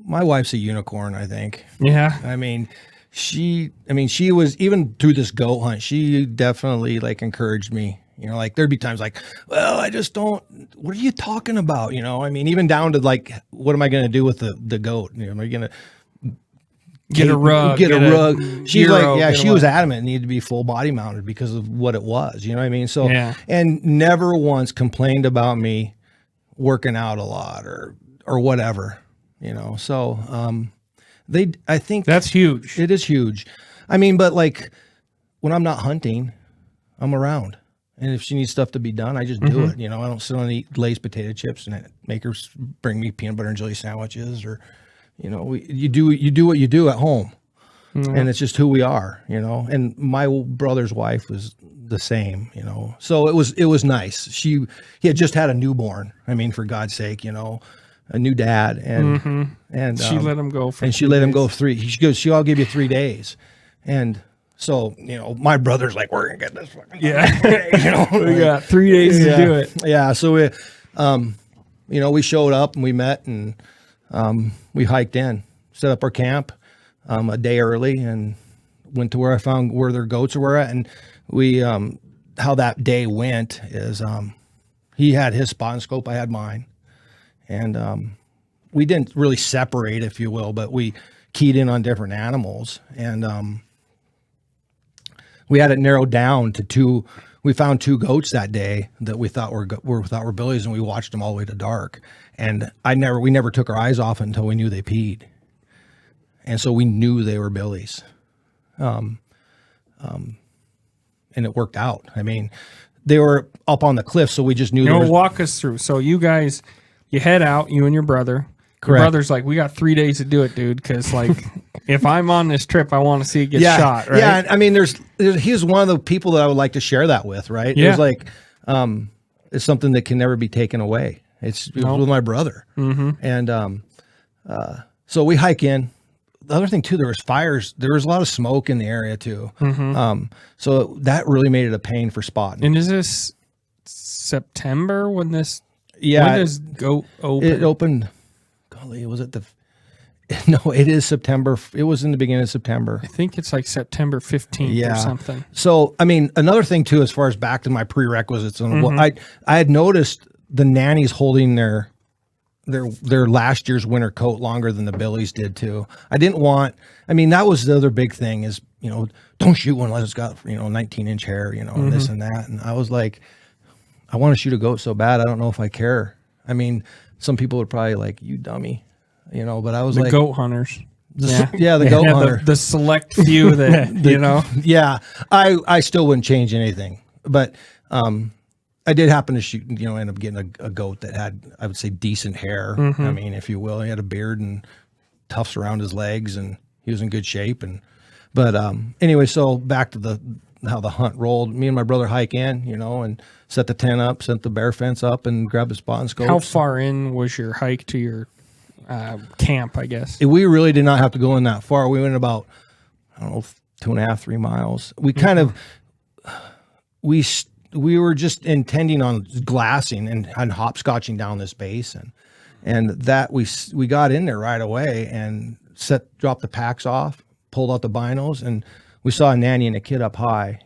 my wife's a unicorn, I think. Yeah. I mean, she was, even through this goat hunt, she definitely encouraged me. There'd be times well, I just don't, what are you talking about? I mean, even down to what am I going to do with the goat? Am I going to get a rug? Get a rug. She's she was adamant it needed to be full body mounted because of what it was. You know what I mean? So, and never once complained about me working out a lot or whatever. So I think that's huge. It is huge. I mean, but when I'm not hunting, I'm around. And if she needs stuff to be done, I just do it. I don't sit and eat Lay's potato chips and make her bring me peanut butter and jelly sandwiches, or, you do what you do at home, and it's just who we are, and my brother's wife was the same, so it was nice. He had just had a newborn. I mean, for God's sake, a new dad, and she let him go for, and she let him go 3. She goes, I'll give you 3 days, and so my brother's like, we're gonna get this fucking done. We got 3 days to do it. Yeah, so we we showed up and we met and we hiked in, set up our camp a day early, and went to where I found where their goats were at, and we how that day went is he had his spot and scope, I had mine. And we didn't really separate, if you will, but we keyed in on different animals. And we had it narrowed down to 2. We found 2 goats that day that we thought were billies, and we watched them all the way to dark. And we never took our eyes off it until we knew they peed. And so we knew they were billies. And it worked out. I mean, they were up on the cliff, so we just knew. Walk us through. So you guys, you head out, you and your brother. Correct. Your brother's like, we got 3 days to do it, dude, because if I'm on this trip, I want to see it get shot, right? Yeah, I mean, he's one of the people that I would like to share that with, right? Yeah. It's something that can never be taken away. It was with my brother. And so we hike in. The other thing too, there was fires. There was a lot of smoke in the area too. So that really made it a pain for spotting. And is this September when this? Yeah. When does goat open? It opened. Golly, was it No, it is September. It was in the beginning of September. I think it's September 15th or something. So, I mean, another thing too, as far as back to my prerequisites, and I had noticed the nannies holding their last year's winter coat longer than the billies did too. I didn't want. I mean, that was the other big thing is don't shoot one unless it's got 19-inch hair, and this and that. And I was like, I want to shoot a goat so bad. I don't know if I care. I mean, some people would probably like, you dummy. But I was the goat hunters. The goat hunter. The select few that, Yeah. I still wouldn't change anything. But I did happen to shoot, end up getting a goat that had, I would say, decent hair. I mean, if you will. He had a beard and tufts around his legs, and he was in good shape. But anyway, so back to how the hunt rolled. Me and my brother hike in, and set the tent up, set the bear fence up, and grab the spot and scope. How far in was your hike to your camp, I guess? We really did not have to go in that far. We went about, 2.5, 3 miles. We kind of, we were just intending on glassing and hopscotching down this basin. And that we got in there right away and dropped the packs off, pulled out the binos, and we saw a nanny and a kid up high,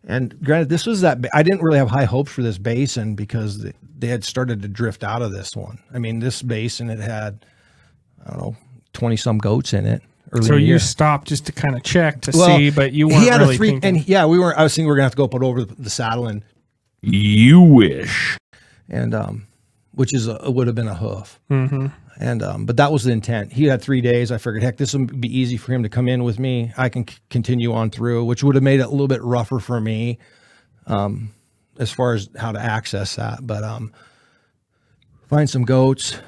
And granted, this was I didn't really have high hopes for this basin because they had started to drift out of this one. I mean, this basin, it had, 20 some goats in it. So you stopped just to kind of check to see, but you weren't really thinking. And I was thinking we're gonna have to go put over the saddle and you wish. And which is would have been a hoof. And but that was the intent. He had 3 days. I figured, heck, this would be easy for him to come in with me. I can continue on through, which would have made it a little bit rougher for me as far as how to access that. But find some goats,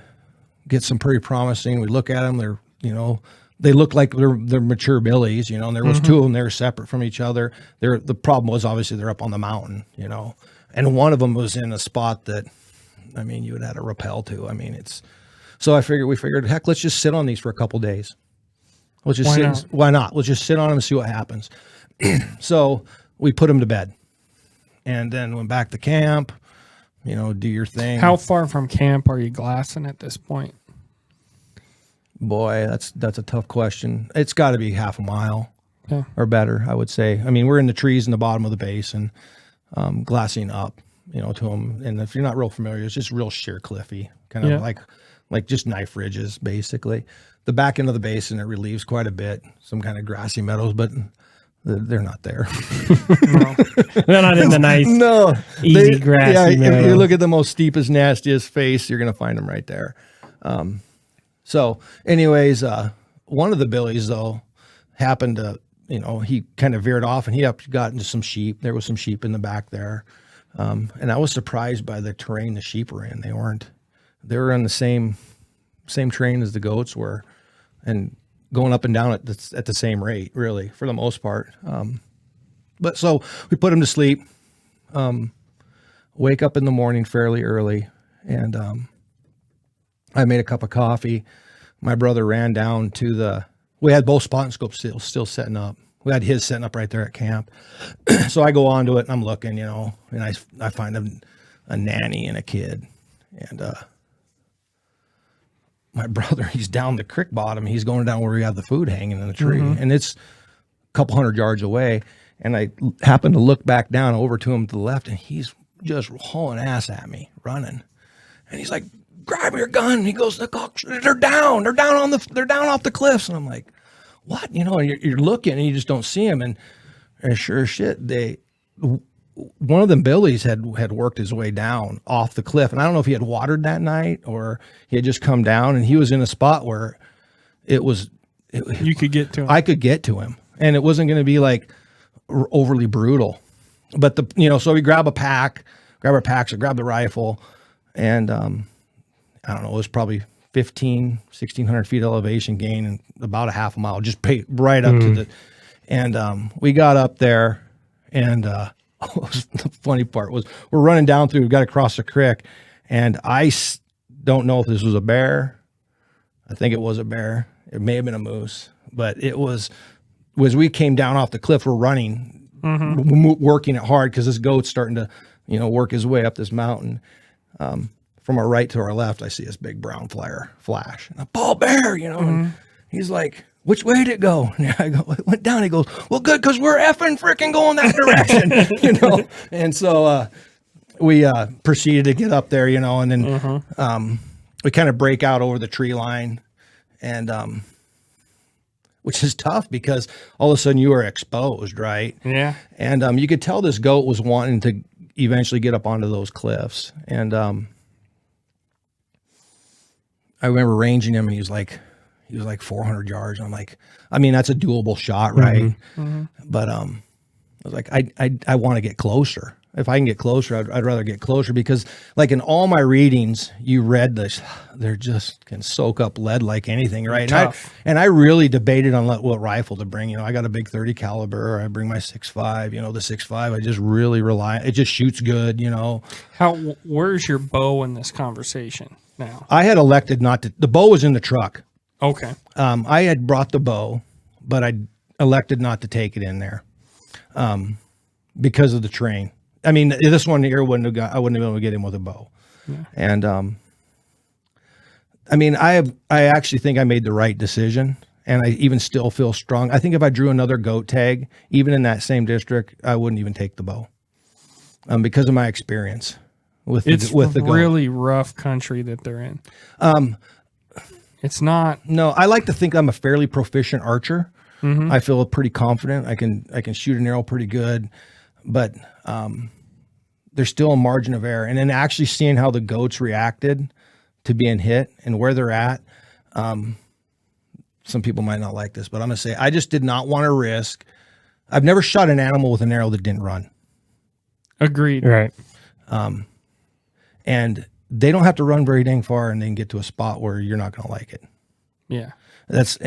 get some pretty promising. We look at them. They're, you know, they look like they're mature billies, you know, and there was two of them. They were separate from each other. The problem was obviously they're up on the mountain, you know, and one of them was in a spot that, I mean, you would have to rappel to. I mean, so we figured, heck, let's just sit on these for a couple days. Let's just why not? Let's just sit on them and see what happens. So we put them to bed and then went back to camp, you know, do your thing. How far from camp are you glassing at this point? Boy, that's a tough question. It's got to be half a mile or better, I would say. I mean, we're in the trees in the bottom of the basin, glassing up, you know, to them. And if you're not real familiar, it's just real sheer cliffy, kind of like just knife ridges, basically. The back end of the basin, it relieves quite a bit, some kind of grassy meadows, but they're not there. No. They're not in the nice, easy grassy meadow. If you look at the most steepest, nastiest face, you're going to find them right there. So anyways, one of the billies, though, happened to, you know, he kind of veered off and he got into some sheep. There was some sheep in the back there. And I was surprised by the terrain the sheep were in. They were on the same terrain as the goats were and going up and down at the same rate, really, for the most part. But so we put them to sleep, wake up in the morning fairly early, and I made a cup of coffee. My brother ran down to we had both spot and scopes still setting up. We had his setting up right there at camp. So I go on to it and I'm looking, you know, and I find a nanny and a kid. And my brother, he's down the creek bottom. He's going down where we have the food hanging in the tree. And it's a couple 100 yards away. And I happen to look back down over to him to the left, and he's just hauling ass at me, running. And he's like, grab your gun. And he goes, they're down. They're down off the cliffs. And I'm like, what? You know, and you're looking and you just don't see them. And sure as shit, one of them billies had worked his way down off the cliff. And I don't know if he had watered that night or he had just come down, and he was in a spot where you could get to him. I could get to him, and it wasn't going to be like overly brutal. But so we grab our packs, grab the rifle, and I don't know, it was probably 1,600 feet elevation gain and about a half a mile, just right up to and we got up there, and the funny part was we're running down through, we got across the creek, and I don't know if this was a bear. I think it was a bear. It may have been a moose, but it was we came down off the cliff, we're running, working it hard because this goat's starting to, you know, work his way up this mountain. From our right to our left, I see this big brown flare flash, and a ball bear, you know, and he's like, which way did it go? And I go, it went down. He goes, well, good, because we're effing freaking going that direction, you know. And so we proceeded to get up there, you know, and then we kind of break out over the tree line, and which is tough because all of a sudden you are exposed, right? Yeah. And you could tell this goat was wanting to eventually get up onto those cliffs, and I remember ranging him, and he was like 400 yards. I'm like, I mean, that's a doable shot, right? But I was like, I want to get closer. If I can get closer, I'd rather get closer, because like in all my readings, you read this, they're just can soak up lead like anything, right? And I really debated on what rifle to bring. You know, I got a big 30 caliber. I bring my 6.5. You know, the 6.5. I just really rely. It just shoots good. You know. Where's your bow in this conversation now? I had elected not to. The bow was in the truck. Okay. I had brought the bow, but I elected not to take it in there, because of the terrain. I mean, this one here I wouldn't have been able to get him with a bow. Yeah. And I mean, I actually think I made the right decision, and I even still feel strong. I think if I drew another goat tag, even in that same district, I wouldn't even take the bow, because of my experience with the goat. Really rough country that they're in. It's not. No, I like to think I'm a fairly proficient archer. I feel pretty confident. I can shoot an arrow pretty good. But there's still a margin of error. And then actually seeing how the goats reacted to being hit and where they're at. Some people might not like this, but I'm going to say I just did not want to risk. I've never shot an animal with an arrow that didn't run. Agreed. Right. And they don't have to run very dang far and then get to a spot where you're not going to like it. Yeah. That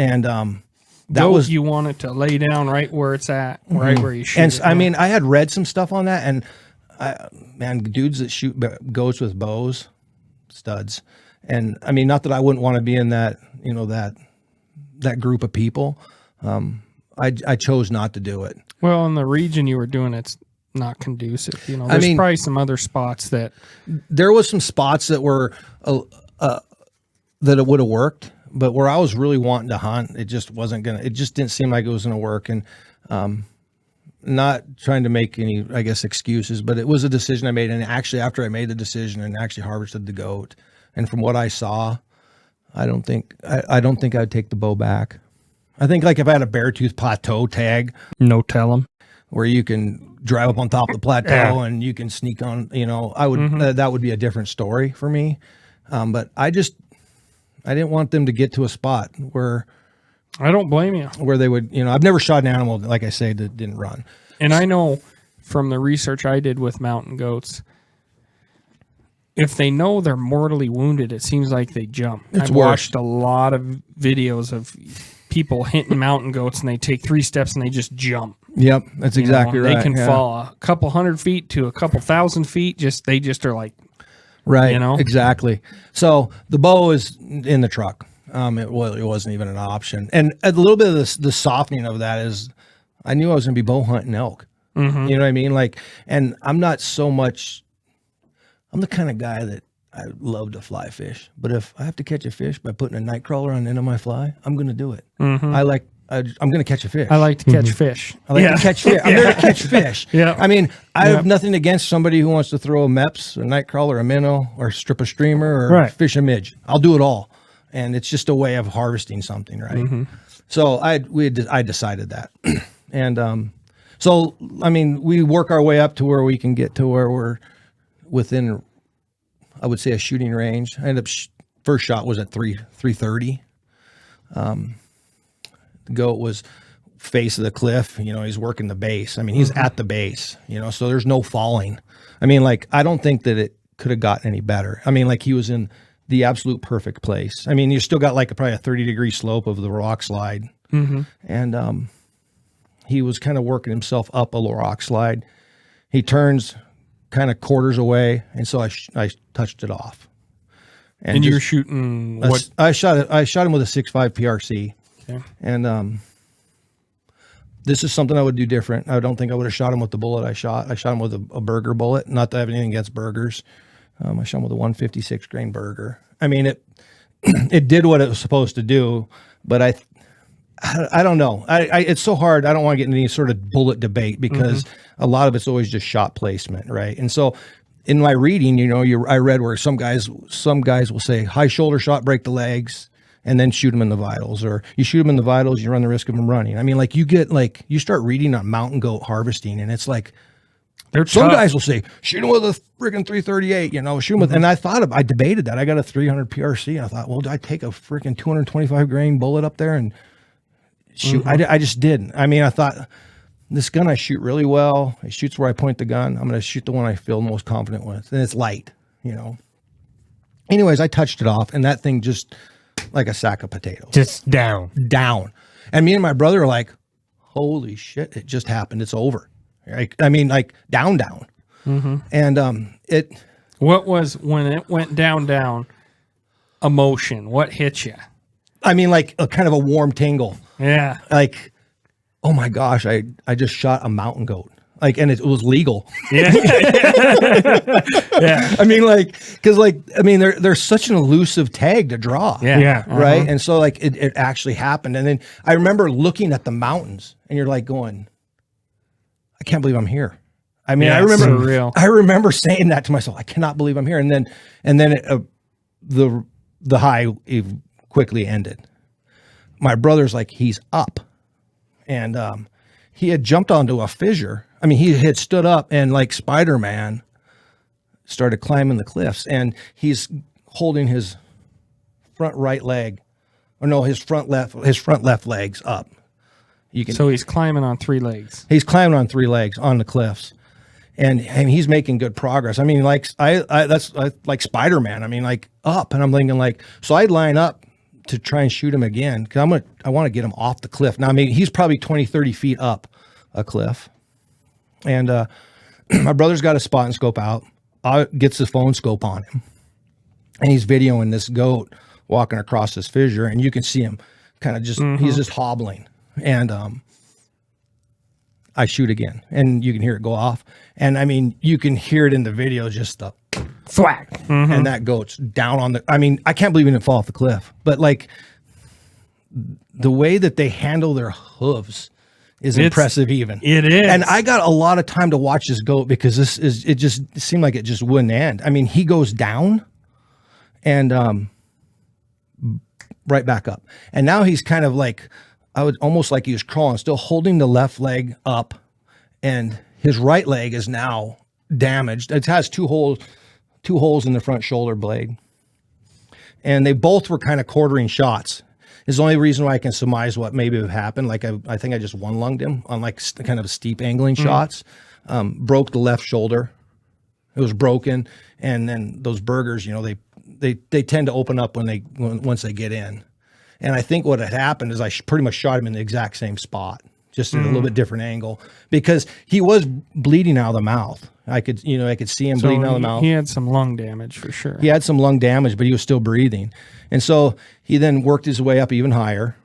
was, you want it to lay down right where it's at, right where you shoot. And I mean, I had read some stuff on that, and dudes that shoot goats with bows, studs. And I mean, not that I wouldn't want to be in that, that group of people. I chose not to do it. Well, in the region you were doing, it's not conducive. There's probably some other spots that there was some spots that were that it would have worked, but where I was really wanting to hunt, it just wasn't gonna. It just didn't seem like it was gonna work. And not trying to make any, I guess, excuses, but it was a decision I made. And actually, after I made the decision and actually harvested the goat, and from what I saw, I don't think I'd take the bow back. I think like if I had a Beartooth plateau tag, no tell 'em, where you can drive up on top of the plateau and you can sneak on, I would that would be a different story for me. But I didn't want them to get to a spot where I don't blame you. Where they would, I've never shot an animal, like I say, that didn't run. And I know from the research I did with mountain goats, if they know they're mortally wounded, it seems like they jump. I've watched a lot of videos of people hitting mountain goats and they take 3 steps and they just jump. Yep, that's exactly right. They can fall a couple 100 feet to a couple 1,000 feet. They just are like, right. Exactly. So the bow is in the truck. It wasn't even an option. And a little bit of the softening of that is I knew I was going to be bow hunting elk. Mm-hmm. You know what I mean? And I'm not so much, I'm the kind of guy that I love to fly fish, but if I have to catch a fish by putting a night crawler on the end of my fly, I'm going to do it. Mm-hmm. I'm going to catch a fish. I like to catch fish. I like to catch fish. I'm there to catch fish. Yeah. I mean, I have nothing against somebody who wants to throw a MEPS, a night crawler, a minnow, or strip a streamer, or fish a midge. I'll do it all. And it's just a way of harvesting something, right? Mm-hmm. So I decided that. And so, I mean, we work our way up to where we can get to where we're within, I would say, a shooting range. I ended up, first shot was at 330. The goat was face of the cliff, he's working the base. I mean, he's at the base, so there's no falling. I mean, I don't think that it could have gotten any better. I mean, he was in the absolute perfect place. I mean, you still got probably a 30-degree slope of the rock slide. Mm-hmm. And he was kind of working himself up a little rock slide. He turns kind of quarters away, and so I touched it off. And you're shooting what? I shot him with a 6.5 PRC. Okay. And this is something I would do different. I don't think I would have shot him with the bullet I shot. I shot him with a burger bullet. Not that I have anything against burgers. I shot him with a 156 grain burger. I mean, it did what it was supposed to do, but I don't know. It's so hard. I don't want to get into any sort of bullet debate because a lot of it's always just shot placement, right? And so in my reading, I read where some guys will say high shoulder shot, break the legs, and then shoot them in the vitals, or you shoot them in the vitals, you run the risk of them running. I mean, you start reading on mountain goat harvesting, and it's like, some guys will say, shoot them with a freaking 338, shoot them with, and I debated that. I got a 300 PRC, and I thought, well, do I take a freaking 225 grain bullet up there and shoot? I just didn't. I mean, I thought, this gun I shoot really well. It shoots where I point the gun. I'm going to shoot the one I feel most confident with, and it's light, Anyways, I touched it off, and that thing just, like a sack of potatoes. Just down. And me and my brother are like, holy shit, it just happened. It's over. I mean, down. Mm-hmm. And what was, when it went down, emotion? What hit you? I mean, a kind of a warm tingle. Yeah. Oh my gosh, I just shot a mountain goat. And it was legal. Yeah. Yeah. I mean, they're such an elusive tag to draw. Yeah. Right. And so it actually happened. And then I remember looking at the mountains and you're going, I can't believe I'm here. I mean, I remember saying that to myself. I cannot believe I'm here. And then the high quickly ended. My brother's he's up, and he had jumped onto a fissure. I mean, he had stood up and Spider-Man started climbing the cliffs, and he's holding his front right leg, or no, his front left legs up. So he's climbing on 3 legs. He's climbing on 3 legs on the cliffs, and he's making good progress. I mean, like that's like Spider-Man. I mean, like up, and I'm thinking like, so I'd line up to try and shoot him again because I want to get him off the cliff. Now, I mean, he's probably 20, 30 feet up a cliff, and my brother's got a spot and scope out. Gets the phone scope on him, and he's videoing this goat walking across this fissure, and you can see him kind of just he's just hobbling, and I shoot again, and you can hear it go off, and I mean you can hear it in the video, just the thwack, and that goat's down on the. I mean, I can't believe he didn't fall off the cliff, but like the way that they handle their hooves is impressive. Even it is, and I got a lot of time to watch this goat because it just seemed like it just wouldn't end. I mean, he goes down, and right back up, and now he's kind of like. I would almost like he was crawling, still holding the left leg up, and his right leg is now damaged. It has two holes in the front shoulder blade, and they both were kind of quartering shots. Is the only reason why I can surmise what maybe have happened. Like I think I just one lunged him on like kind of steep angling shots. Broke the left shoulder. It was broken, and then those burgers, you know, they tend to open up once they get in. And I think what had happened is I pretty much shot him in the exact same spot, just at a little bit different angle, because he was bleeding out of the mouth. I could see him bleeding out of the mouth. He had some lung damage for sure. He had some lung damage, but he was still breathing. And so he then worked his way up even higher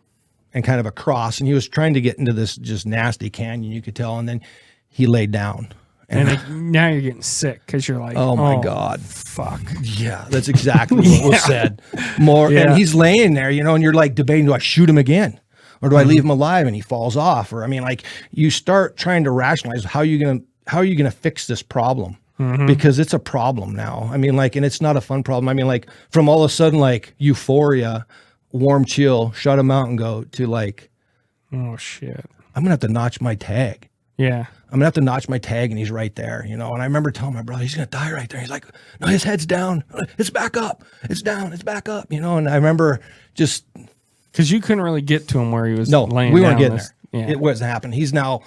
and kind of across, and he was trying to get into this just nasty canyon, you could tell. And then he laid down. And now you're getting sick because you're like, oh my God, fuck. Yeah, that's exactly what was said. And he's laying there, you know, and you're like debating, do I shoot him again? Or do I leave him alive and he falls off? Or I mean, like you start trying to rationalize how are you gonna fix this problem? Because it's a problem now. I mean, like, and it's not a fun problem. I mean, like from all of a sudden, like euphoria, warm chill, shot a mountain goat to like, oh shit, I'm gonna have to notch my tag. Yeah. I'm gonna have to notch my tag, and he's right there, you know. And I remember telling my brother, he's gonna die right there. He's like, no, his head's down. It's back up. It's down. It's back up, you know. And I remember just because you couldn't really get to him where he was. Laying we weren't down getting there. Yeah. It wasn't happening. He's now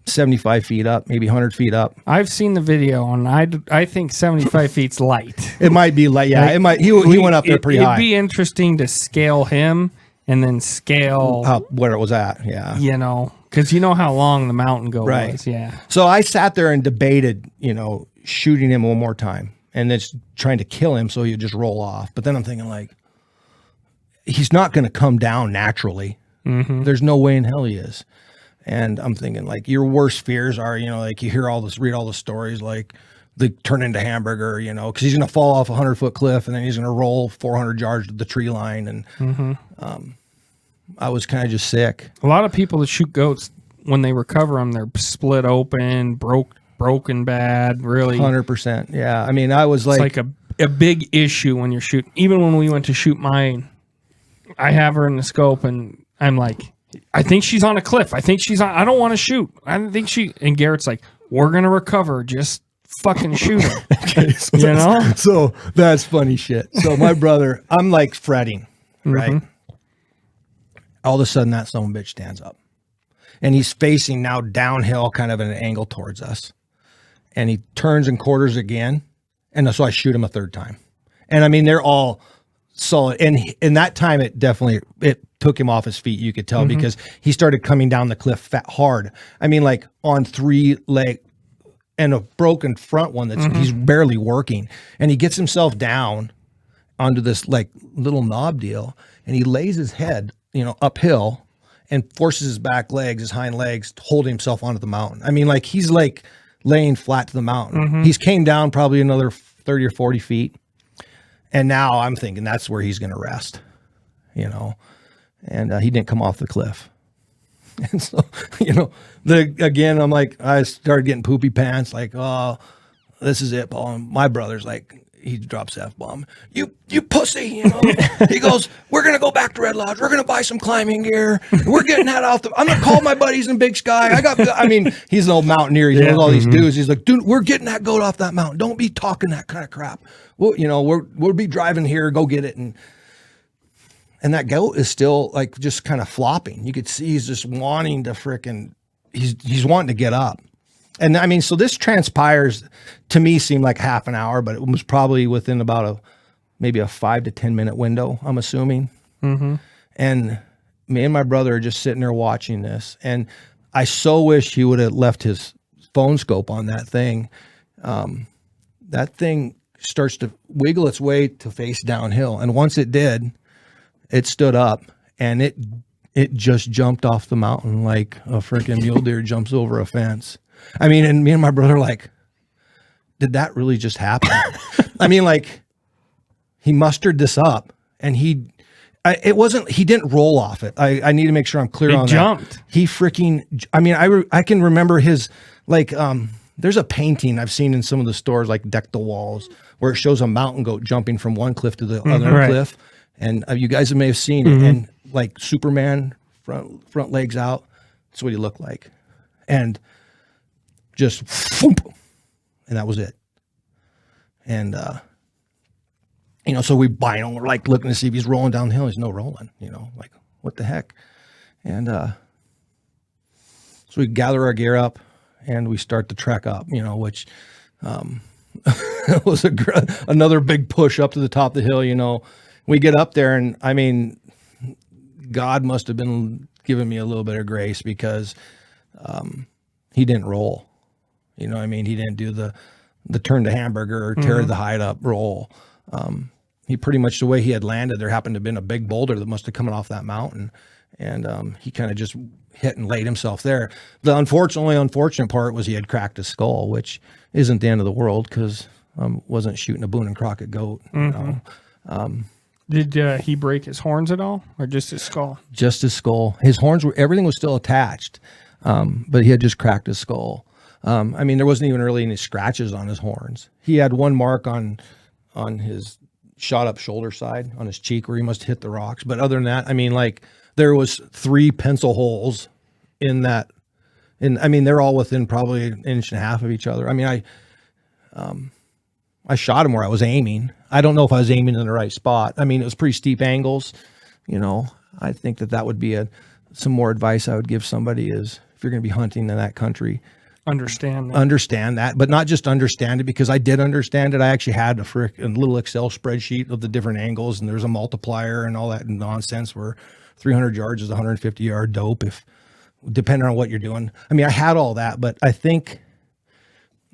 75 feet up, maybe 100 feet up. I've seen the video, and I think 75 feet's light. It might be light. Yeah, it might. He went up there pretty high. It'd be interesting to scale him and then scale where it was at. Yeah, you know. Because you know how long the mountain goat was, yeah. So I sat there and debated, you know, shooting him one more time and then trying to kill him so he'd just roll off. But then I'm thinking, like, he's not going to come down naturally. There's no way in hell he is. And I'm thinking, like, your worst fears are, you know, like you read all the stories, like they turn into hamburger, you know, because he's going to fall off a 100-foot cliff and then he's going to roll 400 yards to the tree line. And I was kind of just sick. A lot of people that shoot goats, when they recover them, they're split open, broken bad, really. 100%. Yeah. I mean, I was like... It's like a big issue when you're shooting. Even when we went to shoot mine, I have her in the scope, and I'm like, I think she's on a cliff. I don't want to shoot. And Garrett's like, we're going to recover. Just fucking shoot her. Okay, so you know? So that's funny shit. So my brother, I'm like fretting, right? All of a sudden, that son of a bitch stands up, and he's facing now downhill, kind of at an angle towards us. And he turns and quarters again, and so I shoot him a third time. And I mean, they're all solid. And in that time, it took him off his feet. You could tell because he started coming down the cliff hard. I mean, like on 3 legs and a broken front one that's he's barely working. And he gets himself down onto this like little knob deal, and he lays his head, you know, uphill and forces his back legs, his hind legs, to hold himself onto the mountain. I mean, like he's like laying flat to the mountain. He's came down probably another 30 or 40 feet. And now I'm thinking that's where he's going to rest, you know, and he didn't come off the cliff. And so, you know, again, I'm like, I started getting poopy pants, like, oh, this is it, Paul. And my brother's like, he drops the F-bomb. You pussy, you know. He goes, we're gonna go back to Red Lodge. We're gonna buy some climbing gear. We're getting that off I'm gonna call my buddies in Big Sky. I mean, he's an old mountaineer. He knows all these dudes. He's like, dude, we're getting that goat off that mountain. Don't be talking that kind of crap. Well, you know, we'll be driving here. Go get it. And that goat is still like just kind of flopping. You could see he's just wanting to he's wanting to get up. And I mean, so this transpires, to me, seemed like half an hour, but it was probably within about maybe a 5 to 10 minute window, I'm assuming. Mm-hmm. And me and my brother are just sitting there watching this. And I so wish he would have left his phone scope on that thing. That thing starts to wiggle its way to face downhill. And once it did, it stood up and it just jumped off the mountain like a freaking mule deer jumps over a fence. I mean, and me and my brother are like, did that really just happen? I mean, like, he mustered this up and he didn't roll off it. I need to make sure I'm clear on jumped. That. He freaking, I mean, I can remember his, like, there's a painting I've seen in some of the stores, like Deck the Walls, where it shows a mountain goat jumping from one cliff to the other cliff. And you guys may have seen it. And like Superman, front legs out. That's what he looked like. And just, whoop, and that was it. And, you know, so we're like looking to see if he's rolling downhill. He's no rolling, you know, like what the heck? And, so we gather our gear up and we start to trek up, you know, which, was another big push up to the top of the hill. You know, we get up there and I mean, God must have been giving me a little bit of grace because, he didn't roll. You know what I mean? He didn't do the turn to hamburger or tear the hide up roll. He pretty much, the way he had landed, there happened to have been a big boulder that must have come off that mountain. And he kind of just hit and laid himself there. The unfortunate part was he had cracked his skull, which isn't the end of the world because wasn't shooting a Boone and Crockett goat. You know? Did he break his horns at all or just his skull? Just his skull. His horns everything was still attached, but he had just cracked his skull. I mean, there wasn't even really any scratches on his horns. He had one mark on his shot up shoulder side on his cheek where he must have hit the rocks. But other than that, I mean, like there was 3 pencil holes in that. I mean, they're all within probably an inch and a half of each other. I mean, I shot him where I was aiming. I don't know if I was aiming in the right spot. I mean, it was pretty steep angles, you know. I think that would be some more advice I would give somebody is if you're going to be hunting in that country, understand that, but not just understand it, because I did understand it. I actually had a little Excel spreadsheet of the different angles, and there's a multiplier and all that nonsense where 300 yards is 150 yard dope, if depending on what you're doing. I mean, I had all that, but I think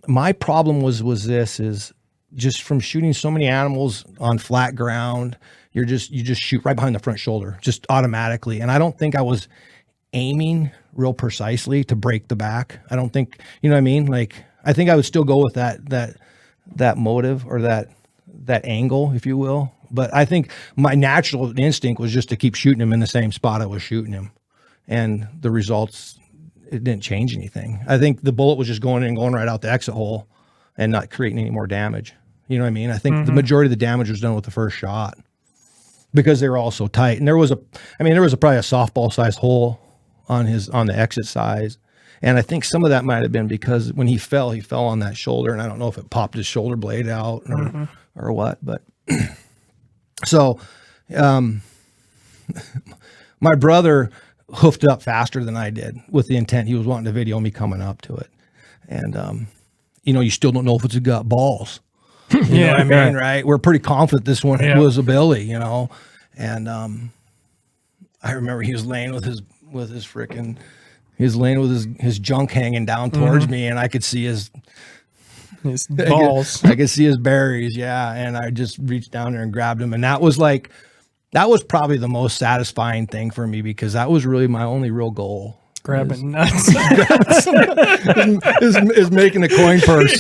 my problem was this is just from shooting so many animals on flat ground, you just shoot right behind the front shoulder, just automatically. And I don't think I was aiming real precisely to break the back. I don't think, you know what I mean? Like, I think I would still go with that motive or that angle, if you will. But I think my natural instinct was just to keep shooting him in the same spot I was shooting him. And the results, it didn't change anything. I think the bullet was just going right out the exit hole and not creating any more damage. You know what I mean? I think the majority of the damage was done with the first shot because they were all so tight. And there was probably a softball sized hole on the exit size. And I think some of that might've been because when he fell on that shoulder, and I don't know if it popped his shoulder blade out or what, but so, my brother hoofed up faster than I did with the intent. He was wanting to video me coming up to it. And, you know, you still don't know if it's got balls. You know what I mean? Right. We're pretty confident this one was a Billy, you know? And, I remember he was laying with his junk hanging down towards me, and I could see his balls. I could see his berries. Yeah. And I just reached down there and grabbed him. And that was probably the most satisfying thing for me, because that was really my only real goal. Grabbing nuts. is making a coin purse.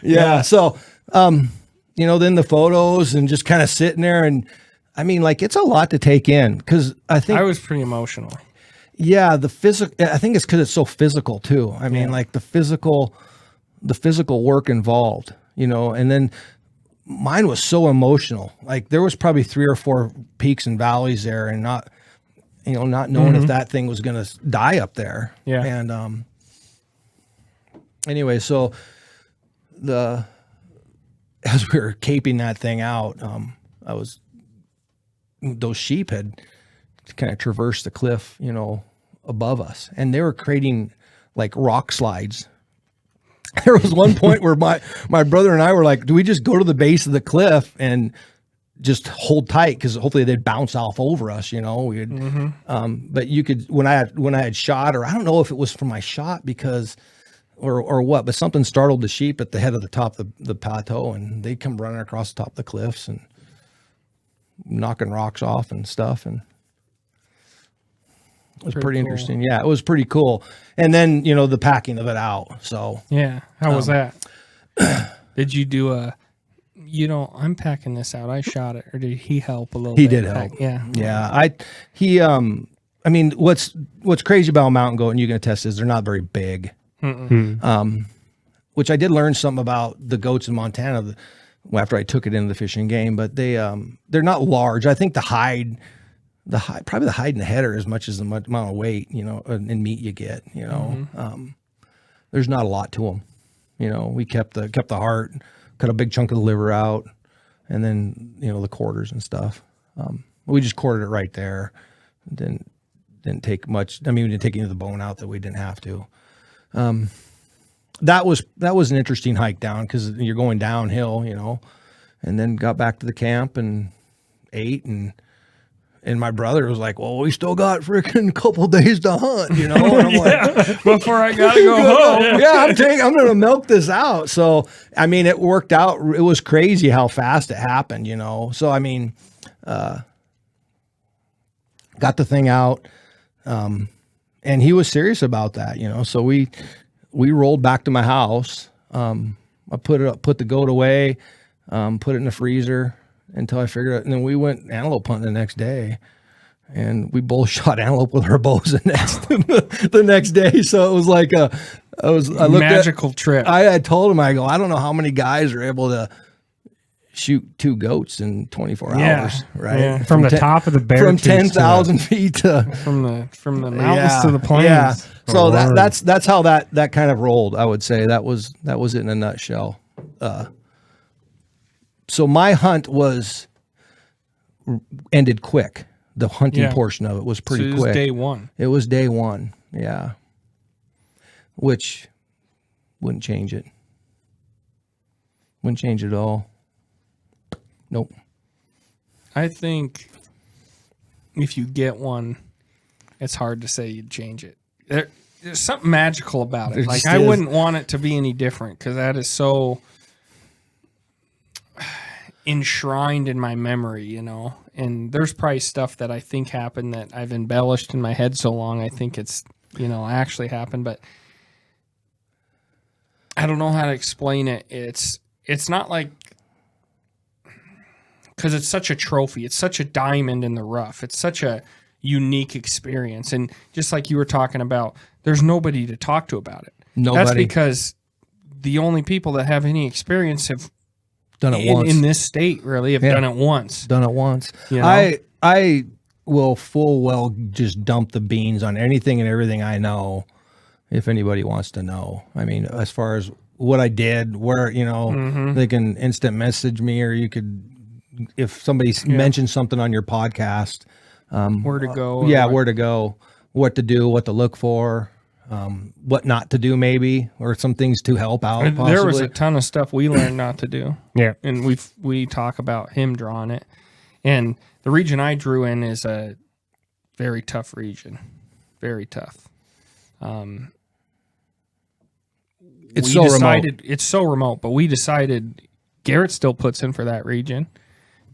Yeah. So, you know, then the photos and just kind of sitting there, and I mean, like, it's a lot to take in, because I think I was pretty emotional. Yeah, the physical. I think it's because it's so physical too. I mean, like the physical the physical work involved, you know, and then mine was so emotional. Like there was probably 3 or 4 peaks and valleys there, and not knowing if that thing was going to die up there. Yeah. And, anyway, so as we were caping that thing out, those sheep had kind of traversed the cliff, you know, above us, and they were creating like rock slides. There was one point where my brother and I were like, do we just go to the base of the cliff and just hold tight? Because hopefully they'd bounce off over us, you know. But you could, when I had shot, or I don't know if it was from my shot because, or what, but something startled the sheep at the head of the top of the plateau, and they'd come running across the top of the cliffs and knocking rocks off and stuff. And it was pretty interesting. Yeah, it was pretty cool. And then, you know, the packing of it out. So yeah. How was that? Did you do I'm packing this out, I shot it, or did he help a little bit? He did help. Yeah. Yeah. I mean, what's crazy about mountain goat, and you can attest, is they're not very big. Which I did learn something about the goats in Montana after I took it into the Fish and Game, but they're not large. I think probably the hide and the head are as much as the amount of weight, you know, and meat you get, you know. There's not a lot to them. You know, we kept the heart, cut a big chunk of the liver out, and then, you know, the quarters and stuff. We just quartered it right there. Didn't take much. I mean, we didn't take any of the bone out that we didn't have to. That was an interesting hike down, because you're going downhill, you know, and then got back to the camp and ate, and my brother was like, well, we still got freaking couple days to hunt, you know. And I'm like, before I gotta go home. Yeah, I'm going to milk this out. So, I mean, it worked out. It was crazy how fast it happened, you know? So, I mean, got the thing out. And he was serious about that, you know. So we rolled back to my house. I put the goat away, put it in the freezer until I figured out. And then we went antelope hunting the next day, and we both shot antelope with our bows the next day. So it was like a magical trip. I told him, I go, I don't know how many guys are able to shoot 2 goats in 24 hours, right? Yeah. From the top of the bear, from 10,000 feet to from the mountains to the plains. Yeah. So that's how that kind of rolled. I would say that was it in a nutshell. So my hunt ended quick. The hunting portion of it was pretty quick. Day one. It was day one. Yeah. Which wouldn't change it. Wouldn't change it at all. Nope. I think if you get one, it's hard to say you'd change it. There's something magical about it. Like, I wouldn't want it to be any different, because that is so enshrined in my memory, you know. And there's probably stuff that I think happened that I've embellished in my head so long I think it's, you know, actually happened, but I don't know how to explain it. It's not like, because it's such a trophy, it's such a diamond in the rough, it's such a unique experience. And just like you were talking about, there's nobody to talk to about it. Nobody. That's because the only people that have any experience have done it once in this state, really, have done it once. Done it once. You know? I will full well just dump the beans on anything and everything I know, if anybody wants to know. I mean, as far as what I did, where, you know, they can instant message me, or you could, if somebody mentions something on your podcast, where to go. Where to go, what to do, what to look for, what not to do, maybe, or some things to help out. Possibly. There was a ton of stuff we learned not to do. Yeah. And we talk about him drawing it. And the region I drew in is a very tough region. Very tough. It's so remote. It's so remote, but we decided Garrett still puts in for that region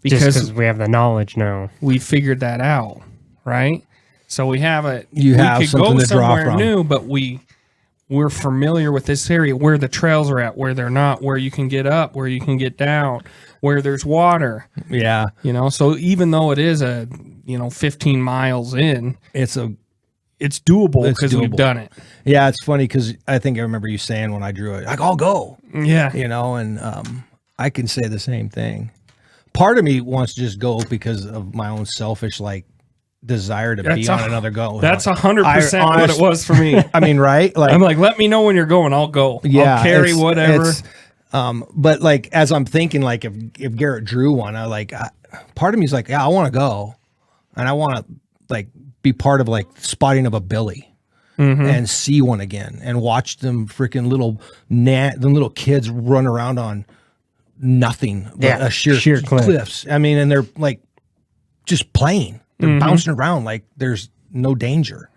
because we have the knowledge now. We figured that out, right? So we have we could something go to draw somewhere from. new, but we're familiar with this area, where the trails are at, where they're not, where you can get up, where you can get down, where there's water. Yeah. You know, so even though it is 15 miles in, it's a it's doable because we've done it. Yeah, it's funny because I think I remember you saying when I drew it, like, I'll go. Yeah. You know, and I can say the same thing. Part of me wants to just go because of my own selfish, like, desire to be on another go. That's 100% what it was for me. I mean, right? Like, I'm like, let me know when you're going. I'll go. Yeah, I'll carry whatever. But like, as I'm thinking, like, if Garrett drew one, part of me is like, yeah, I want to go, and I want to like be part of like spotting of a billy. And see one again and watch them freaking the little kids run around on nothing but a sheer cliffs. I mean, and they're like just playing. They're bouncing around like there's no danger.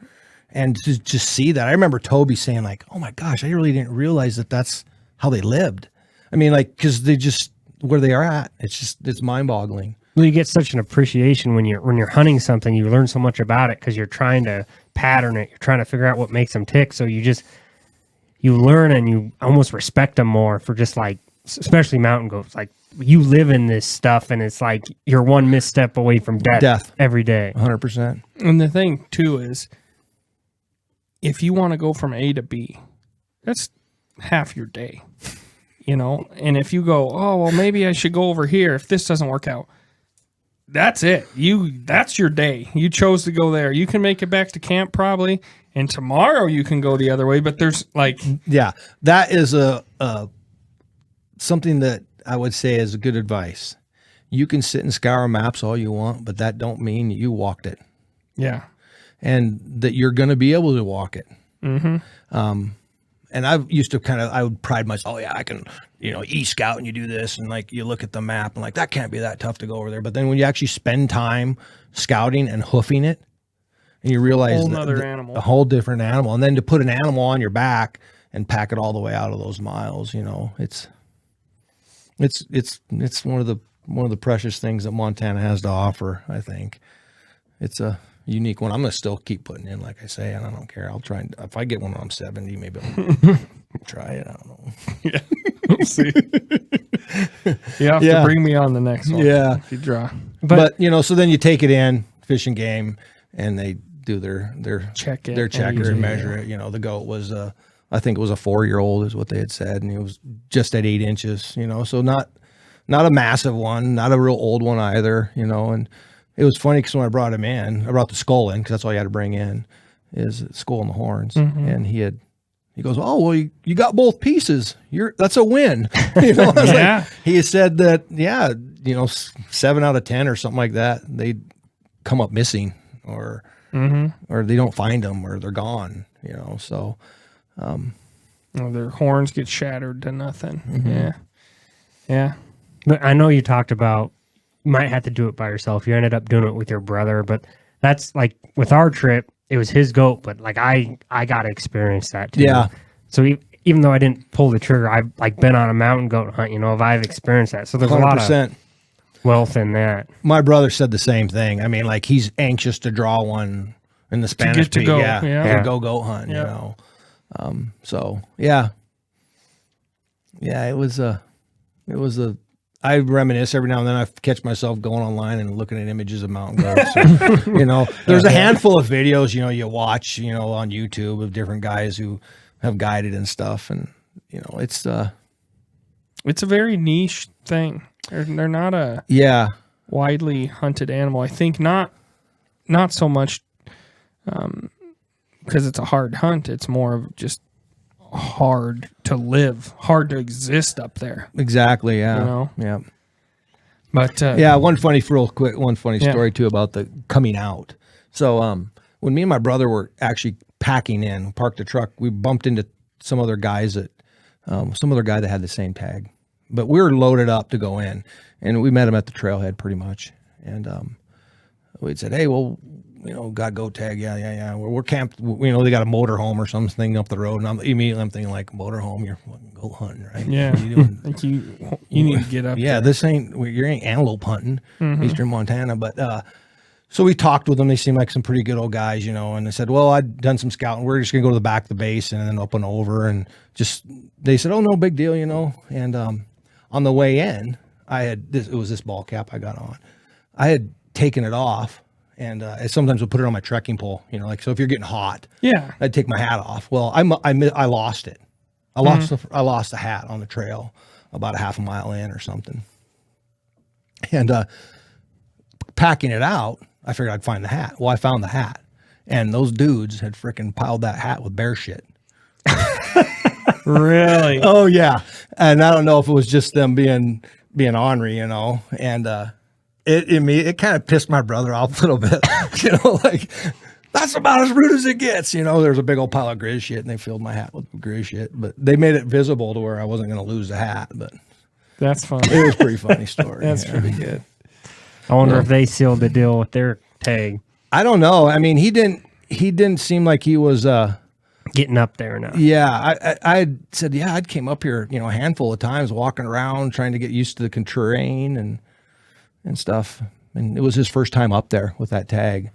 And to just see that, I remember Toby saying like, "Oh my gosh, I really didn't realize that that's how they lived." I mean, like, because they just where they are at, it's mind-boggling. Well, you get such an appreciation when you're hunting something. You learn so much about it because you're trying to pattern it. You're trying to figure out what makes them tick. So you learn and you almost respect them more for just like, especially mountain goats. Like, you live in this stuff, and it's like you're one misstep away from death every day. 100%. And the thing too is, if you want to go from A to B, that's half your day, you know. And if you go, oh well, maybe I should go over here if this doesn't work out. That's it. That's your day. You chose to go there. You can make it back to camp probably, and tomorrow you can go the other way. But there's like, yeah, that is a something that I would say is good advice. You can sit and scour maps all you want, but that don't mean you walked it. Yeah, and that you're going to be able to walk it. And I used to I would pride myself, oh yeah, I can, you know, e-scout and you do this, and like you look at the map and like that can't be that tough to go over there. But then when you actually spend time scouting and hoofing it, and you realize a whole different animal, and then to put an animal on your back and pack it all the way out of those miles, you know, it's one of the precious things that Montana has to offer. I think it's a unique one. I'm going to still keep putting in, like I say, and I don't care. I'll try, and if I get one when I'm 70, maybe I'll try it. I don't know. Yeah, we'll see. You have to bring me on the next one. Yeah, if you draw. But you know, so then you take it in Fish and Game, and they do their checker and measure it. You know, the goat was I think it was a 4-year-old is what they had said, and he was just at 8 inches. You know, so not a massive one, not a real old one either. You know, and it was funny because when I brought him in, I brought the skull in because that's all you had to bring in is the skull and the horns. And he goes, oh, well, you got both pieces. That's a win. You know, like, he said that, yeah, you know, 7 out of 10 or something like that, they come up missing or they don't find them or they're gone, you know, so. Their horns get shattered to nothing. Yeah. But I know you talked about, you might have to do it by yourself. You ended up doing it with your brother, but that's like with our trip, it was his goat, but like I got to experience that too. Yeah. So even though I didn't pull the trigger, I've like been on a mountain goat hunt, you know, I've experienced that. So there's 100%. A lot of wealth in that. My brother said the same thing. I mean, like he's anxious to draw one in the Spanish Peak. To go goat hunt, you know. So yeah, it was I reminisce every now and then. I catch myself going online and looking at images of mountain goats. So, you know, there's a handful of videos, you know, you watch, you know, on YouTube of different guys who have guided and stuff. And, you know, it's a very niche thing. They're not a widely hunted animal. I think not so much because it's a hard hunt. It's more of just hard to live, hard to exist up there. Exactly. Yeah. You know? Yeah. But one funny story too about the coming out. So when me and my brother were actually packing in, parked the truck, we bumped into some other guy that had the same tag, but we were loaded up to go in, and we met him at the trailhead pretty much, and we said, hey, well, you know, got goat tag. Yeah. We're camped. You know, they got a motorhome or something up the road. And I'm thinking like, motorhome, you're fucking goat hunting, right? Yeah. What are you doing? Like you need to get up. Yeah. There. You ain't antelope hunting, Eastern Montana. But, so we talked with them. They seemed like some pretty good old guys, you know, and they said, well, I'd done some scouting. We're just going to go to the back of the basin and then up and over. And they said, oh, no big deal, you know? And, on the way in, it was this ball cap I got on. I had taken it off And I sometimes would put it on my trekking pole, you know, like, so if you're getting hot, Yeah. I'd take my hat off. Well, I lost it. I lost the hat on the trail about a half a mile in or something. And packing it out, I figured I'd find the hat. Well, I found the hat, and those dudes had freaking piled that hat with bear shit. Really? Oh yeah. And I don't know if it was just them being ornery, you know, and it kind of pissed my brother off a little bit, you know, like, that's about as rude as it gets, you know. There's a big old pile of grizz shit, and they filled my hat with grizz shit, but they made it visible to where I wasn't going to lose the hat. But that's funny. it was a pretty funny story. That's pretty good. I wonder if they sealed the deal with their tag. I don't know. I mean, he didn't seem like he was Getting up there enough. yeah. I said, yeah, I'd came up here, you know, a handful of times, walking around trying to get used to the terrain and stuff. And it was his first time up there with that tag.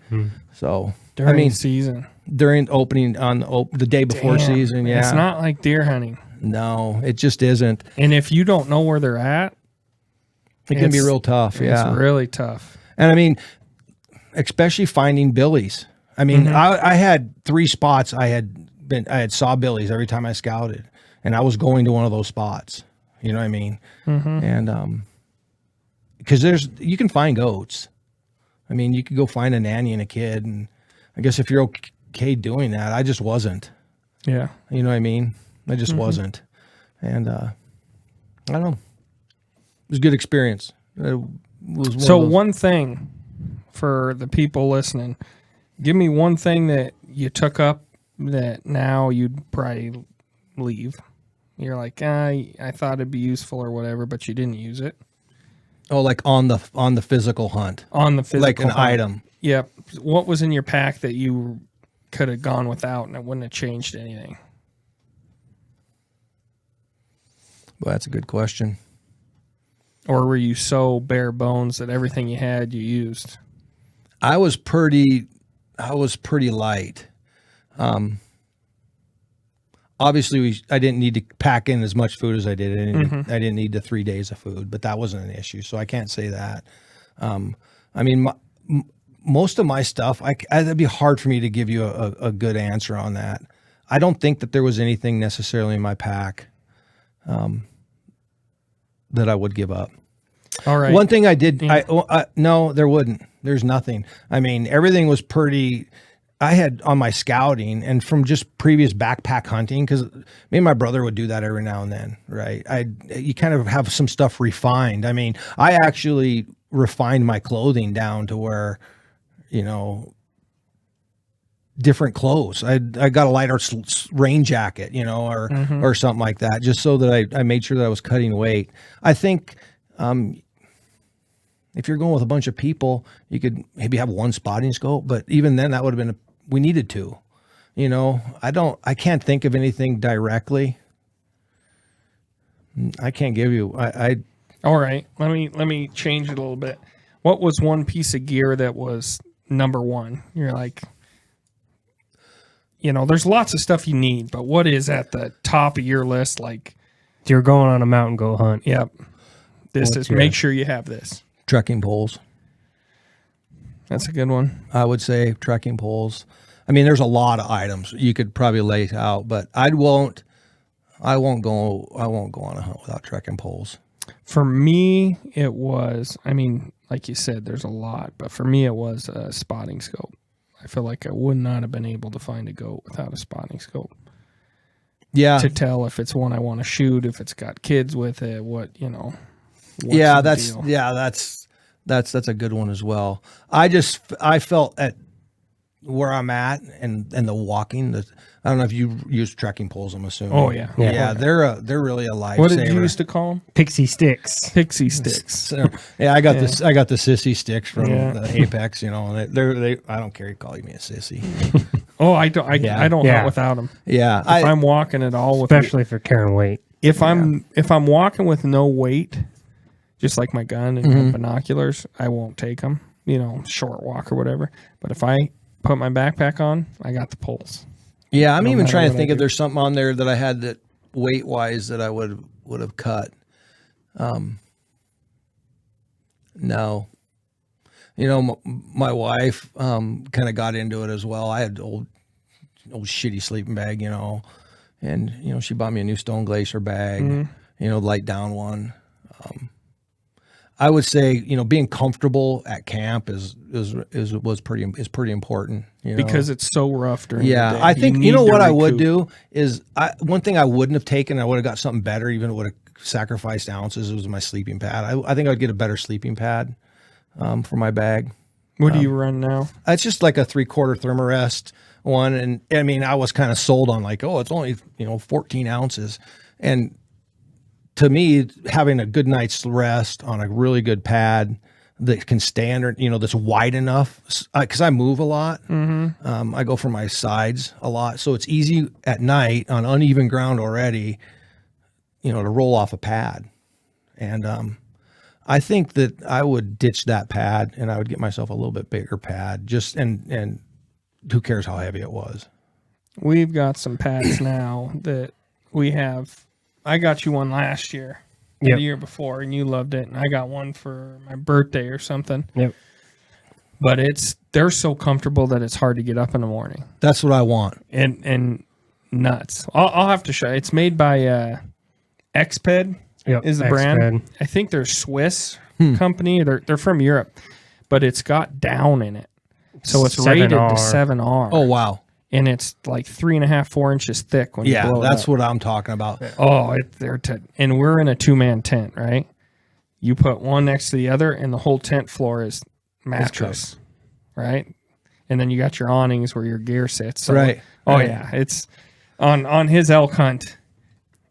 So During season. during opening on the day before Damn. season, yeah. It's not like deer hunting. No, it just isn't. And if you don't know where they're at, It can be real tough. Yeah. It's really tough. And I mean, especially finding billies. I mean, I had 3 spots. I had saw billies every time I scouted, and I was going to one of those spots. You know what I mean? And because you can find goats. I mean, you could go find a nanny and a kid, and I guess if you're okay doing that, I just wasn't. Yeah. You know what I mean? I just wasn't, and I don't know. It was a good experience. It was one thing for the people listening, give me one thing that you took up that now you'd probably leave. You're like, I thought it'd be useful or whatever, but you didn't use it. Oh, like on the physical hunt. On the physical Like an hunt. item. Yep. What was in your pack that you could have gone without and it wouldn't have changed anything? Well, that's a good question. Or were you so bare bones that everything you had you used? I was pretty light. Obviously, I didn't need to pack in as much food as I did. I didn't need the 3 days of food, but that wasn't an issue, so I can't say that. I mean, most of my stuff, it'd be hard for me to give you a good answer on that. I don't think that there was anything necessarily in my pack that I would give up. All right. One thing I did, no, there wouldn't. There's nothing. I mean, everything was pretty. I had on my scouting and from just previous backpack hunting, because me and my brother would do that every now and then, right? You kind of have some stuff refined. I mean, I actually refined my clothing down to where, you know, different clothes. I got a lighter rain jacket, you know, or something like that, just so that I made sure that I was cutting weight. I think if you're going with a bunch of people, you could maybe have one spotting scope, but even then that would have been we needed to, you know. I can't think of anything directly. I can't give you. All right. Let me change it a little bit. What was one piece of gear that was number one? You're like, you know, there's lots of stuff you need, but what is at the top of your list? Like, You're going on a mountain goat hunt. yep, make sure you have this. Trekking poles. That's a good one. I would say trekking poles. I mean, there's a lot of items you could probably lay out, but I won't go on a hunt without trekking poles. For me, it was, I mean, like you said, there's a lot, but for me, it was a spotting scope. I feel like I would not have been able to find a goat without a spotting scope. Yeah. To tell if it's one I want to shoot, if it's got kids with it, what, you know. Yeah, that's a good one as well. I felt at where I'm at and the walking. I don't know if you use trekking poles. I'm assuming. Oh yeah, yeah. They're really a lifesaver. What did you used to call them? Pixie sticks. Pixie sticks. So, yeah, I got this. I got the sissy sticks from the Apex. You know, and they. I don't care you calling me a sissy. Oh, I don't. I don't hunt without them. Yeah, if I'm walking at all, especially for carrying weight. If I'm walking with no weight, just like my gun and binoculars, I won't take them. You know, short walk or whatever. But if I put my backpack on, I got the poles. Yeah, I'm even trying to think if there's something on there that I had that weight wise that I would have cut. No. You know, my wife kind of got into it as well. I had old shitty sleeping bag, you know, and you know she bought me a new Stone Glacier bag, you know, light down one. I would say, you know, being comfortable at camp was pretty important, you know? Because it's so rough during the day. I think you know need to what I would recoup. do is one thing I wouldn't have taken. I would have got something better, even if it would have sacrificed ounces. Was my sleeping pad. I think I'd get a better sleeping pad for my bag. What do you run now? It's just like a 3/4 Thermarest one, and I mean I was kind of sold on like, oh, it's only 14 ounces, and to me, having a good night's rest on a really good pad that can stand, or that's wide enough, because I move a lot. I go for my sides a lot, so it's easy at night on uneven ground already, to roll off a pad. And I think that I would ditch that pad and I would get myself a little bit bigger pad. And who cares how heavy it was? We've got some pads now that we have. I got you one last year, the year before, and you loved it. And I got one for my birthday or something. Yep. But they're so comfortable that it's hard to get up in the morning. That's what I want. And nuts. I'll have to show you. It's made by Xped is the brand. I think they're Swiss company. They're from Europe, but it's got down in it. So it's rated to 7R. Oh, wow. And it's like 3.5, 4 inches thick when you blow it that's up. what I'm talking about. Oh, and we're in a 2-man tent, right? You put one next to the other, and the whole tent floor is mattress, right? And then you got your awnings where your gear sits. So, right. Oh, yeah. It's on his elk hunt.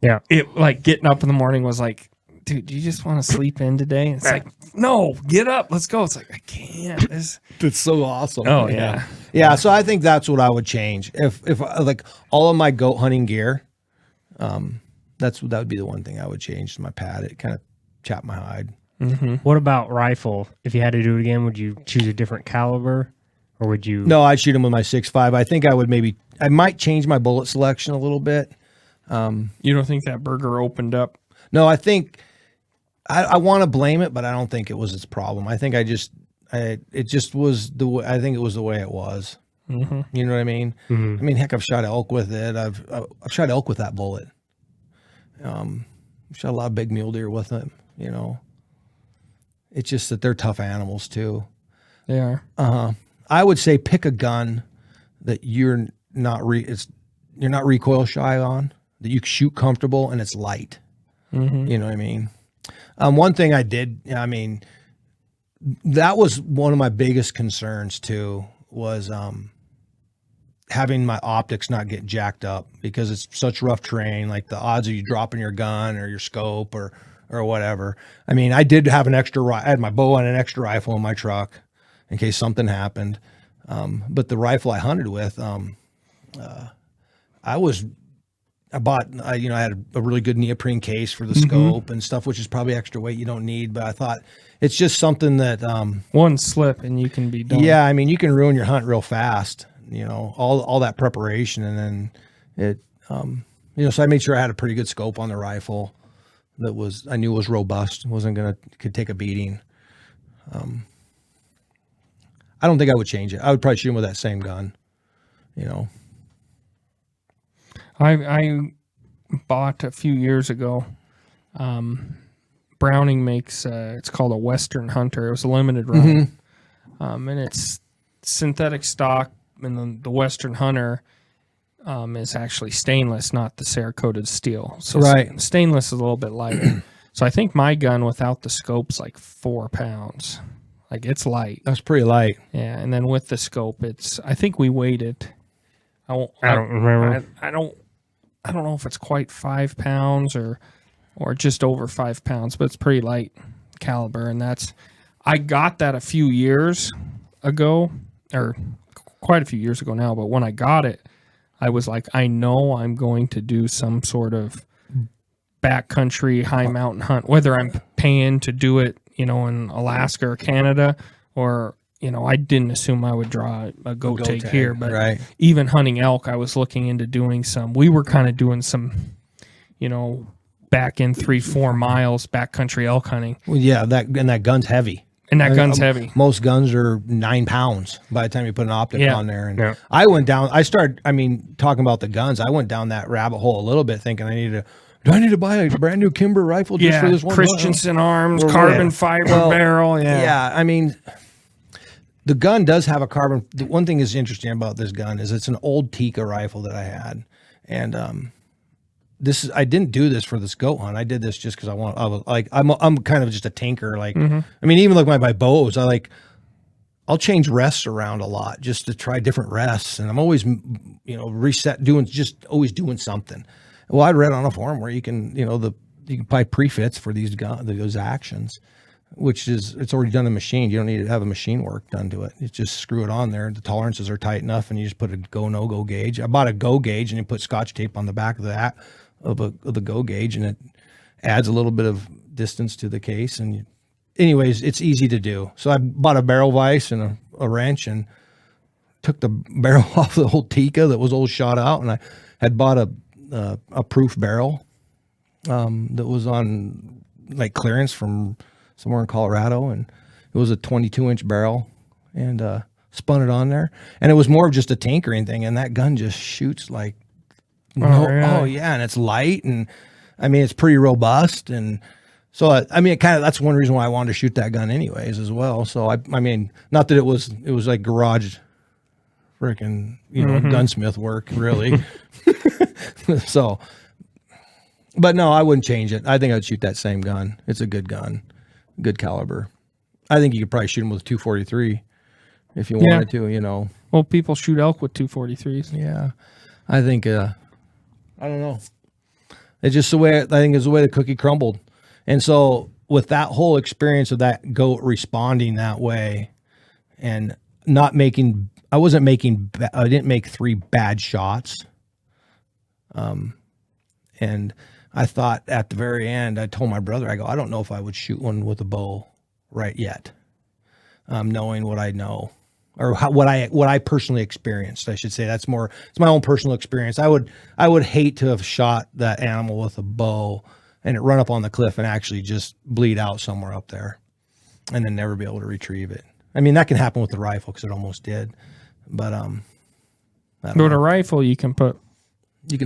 Yeah. It like getting up in the morning was like, dude, do you just want to sleep in today? And it's like, no, get up. Let's go. It's like, I can't. That's so awesome. Oh, yeah. Yeah, so I think that's what I would change. If like all of my goat hunting gear, that would be the one thing I would change to my pad. It kind of chapped my hide. Mm-hmm. What about rifle? If you had to do it again, would you choose a different caliber, or would you? No, I'd shoot him with my 6.5. I think I might change my bullet selection a little bit. You don't think that burger opened up? No, I think I want to blame it, but I don't think it was its problem. I think it just was the way. I think it was the way it was. Mm-hmm. You know what I mean? Mm-hmm. I mean, heck, I've shot elk with it. I've shot elk with that bullet. I've shot a lot of big mule deer with it. It's just that they're tough animals too. They are. I would say pick a gun that you're not recoil shy on, that you shoot comfortable and it's light. Mm-hmm. You know what I mean? One thing I did, that was one of my biggest concerns too, was having my optics not get jacked up, because it's such rough terrain. Like the odds of you dropping your gun or your scope or whatever. I mean, I did have I had my bow and an extra rifle in my truck in case something happened. But the rifle I hunted with, I had a really good neoprene case for the scope and stuff, which is probably extra weight you don't need. But I thought it's just something that one slip and you can be done. Yeah, I mean, you can ruin your hunt real fast. All that preparation, and then it. So I made sure I had a pretty good scope on the rifle that I knew was robust, could take a beating. I don't think I would change it. I would probably shoot him with that same gun. I bought a few years ago. Browning makes it's called a Western Hunter. It was a limited run, and it's synthetic stock. And the Western Hunter is actually stainless, not the Cerakoted steel. So stainless is a little bit lighter. So I think my gun without the scope's like 4 pounds. Like, it's light. That's pretty light. Yeah, and then with the scope, I think we weighed it. I don't remember. I don't know if it's quite 5 pounds or just over 5 pounds, but it's pretty light caliber. And I got that a few years ago, or quite a few years ago now. But when I got it, I was like, I know I'm going to do some sort of backcountry high mountain hunt, whether I'm paying to do it, in Alaska or Canada, or I didn't assume I would draw a goat tag here, but even hunting elk, I was looking into doing we were kind of doing some, back in 3-4 miles backcountry elk hunting. Well, yeah, that gun's heavy. And that gun's heavy. Most guns are 9 pounds by the time you put an optic on there. And I went down. Talking about the guns. I went down that rabbit hole a little bit, thinking do I need to buy a brand new Kimber rifle just for this one? Christensen arms, carbon fiber barrel. Yeah. I mean, the gun does have a carbon. The one thing is interesting about this gun is it's an old Tika rifle that I had, and I didn't do this for this goat hunt. I did this just because I'm kind of just a tinker. Like, I mean, even like my bows, I'll change rests around a lot just to try different rests, and I'm always, always doing something. Well, I read on a forum where you can, you can buy prefits for those actions, which is, it's already done in machine. You don't need to have a machine work done to it. You just screw it on there. The tolerances are tight enough, and you just put a go, no go gauge. I bought a go gauge, and you put Scotch tape on the back of the go gauge, and it adds a little bit of distance to the case. And anyways, it's easy to do. So I bought a barrel vise and a wrench, and took the barrel off the old Tika that was old shot out, and I had bought a proof barrel that was on like clearance from somewhere in Colorado, and it was a 22-inch barrel, and spun it on there, and it was more of just a tinkering thing, and that gun just shoots like and it's light, and I mean it's pretty robust, and so I mean that's one reason why I wanted to shoot that gun anyways as well. So I mean, not that it was like garage freaking gunsmith work really. So, but no, I wouldn't change it. I think I'd shoot that same gun. It's a good gun, good caliber. I think you could probably shoot them with a 243 if you wanted to, Well, people shoot elk with 243s. Yeah. I think, I don't know. It's just the way, I think it's the way the cookie crumbled. And so with that whole experience of that goat responding that way and I didn't make 3 bad shots. And I thought at the very end, I told my brother, I don't know if I would shoot one with a bow right yet. Knowing what I know, or what I personally experienced, I should say. It's my own personal experience. I would hate to have shot that animal with a bow and it run up on the cliff and actually just bleed out somewhere up there and then never be able to retrieve it. I mean, that can happen with the rifle because it almost did, but, with a rifle, you can put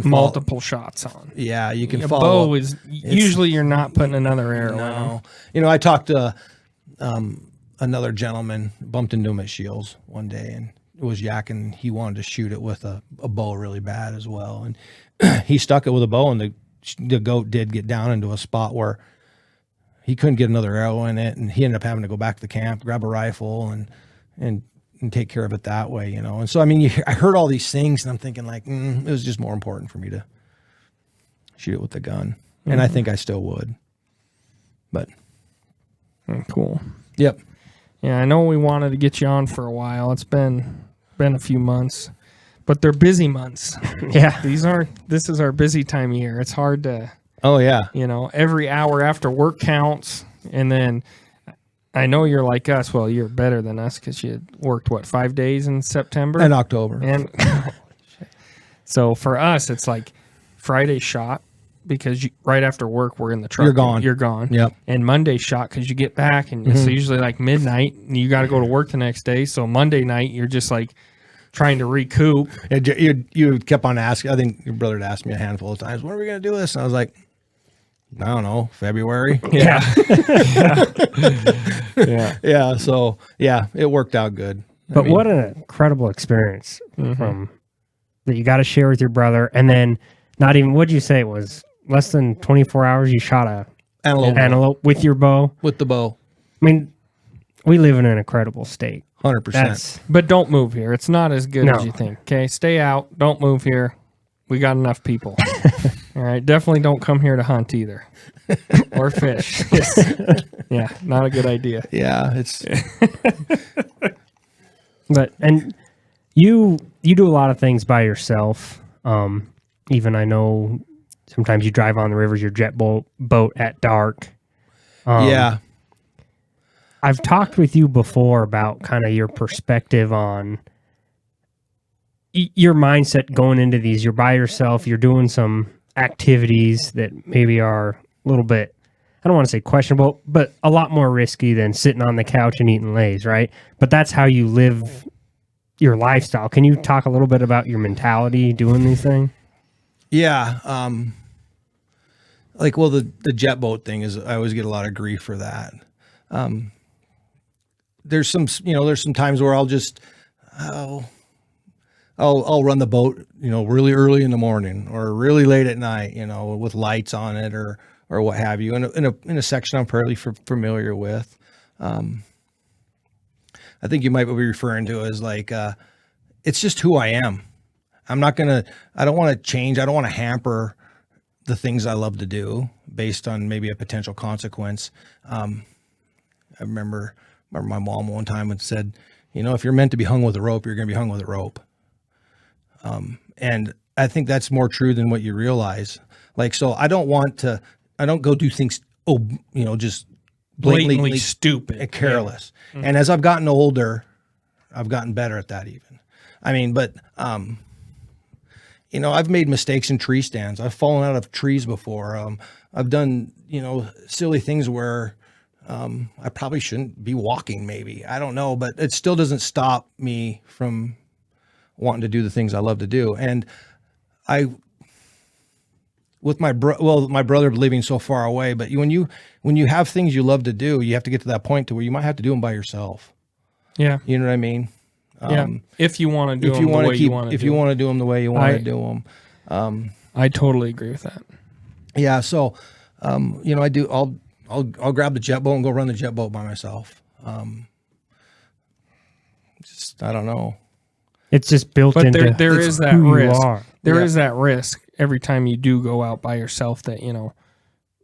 multiple shots on. Yeah, you can a follow. Bow is usually you're not putting another arrow in. I talked to another gentleman, bumped into him at Shields one day, and it was yakking. He wanted to shoot it with a bow really bad as well, and he stuck it with a bow, and the goat did get down into a spot where he couldn't get another arrow in it, and he ended up having to go back to the camp, grab a rifle, and take care of it that way, And so, I mean, I heard all these things, and I'm thinking like, it was just more important for me to shoot it with the gun. And I think I still would, but. Cool. Yep. Yeah. I know we wanted to get you on for a while. It's been a few months, but they're busy months. Yeah. This is our busy time of year. It's hard to, every hour after work counts. And then, I know you're like us. Well, you're better than us because you worked, 5 days in September? And October. And so for us, it's like Friday shot because right after work, we're in the truck. You're gone. Yep. And Monday shot because you get back and it's usually like midnight and you got to go to work the next day. So Monday night, you're just like trying to recoup. You kept on asking. I think your brother had asked me a handful of times, when are we going to do this? And I was like, I don't know, February. Yeah. Yeah. So it worked out good. But what an incredible experience that you got to share with your brother. And then not even, what'd you say it was? Less than 24 hours you shot an antelope with your bow? With the bow. I mean, we live in an incredible state. 100%. But don't move here. It's not as good as you think. Okay, stay out. Don't move here. We got enough people. All right. Definitely don't come here to hunt either. Or fish. Yeah, not a good idea. Yeah, it's But and you do a lot of things by yourself. Even I know sometimes you drive on the rivers, your jet boat at dark. Yeah. I've talked with you before about kind of your perspective on your mindset going into these. You're by yourself, you're doing some activities that maybe are a little bit, I don't want to say questionable, but a lot more risky than sitting on the couch and eating Lay's, right? But that's how you live your lifestyle. Can you talk a little bit about your mentality doing these things? Yeah. The jet boat thing is, I always get a lot of grief for that. There's some times where I'll run the boat, really early in the morning or really late at night, with lights on it or what have you, in a section I'm fairly familiar with. I think you might be referring to as it's just who I am. I don't want to change. I don't want to hamper the things I love to do based on maybe a potential consequence. I remember my mom one time had said, if you're meant to be hung with a rope, you're going to be hung with a rope. And I think that's more true than what you realize. So I don't go do things, just blatantly stupid and careless. Yeah. And as I've gotten older, I've gotten better at that even. I've made mistakes in tree stands. I've fallen out of trees before. I've done, silly things where I probably shouldn't be walking maybe. I don't know, but it still doesn't stop me from wanting to do the things I love to do. And with my brother living so far away, but when you have things you love to do, you have to get to that point to where you might have to do them by yourself. Yeah. You know what I mean? If you want to do them the way you want to do them. If you want to do them the way you want to do them. I totally agree with that. Yeah. So, I do, I'll grab the jet boat and go run the jet boat by myself. I don't know. It's just built into there is that who risk. You are. There is that risk every time you do go out by yourself that,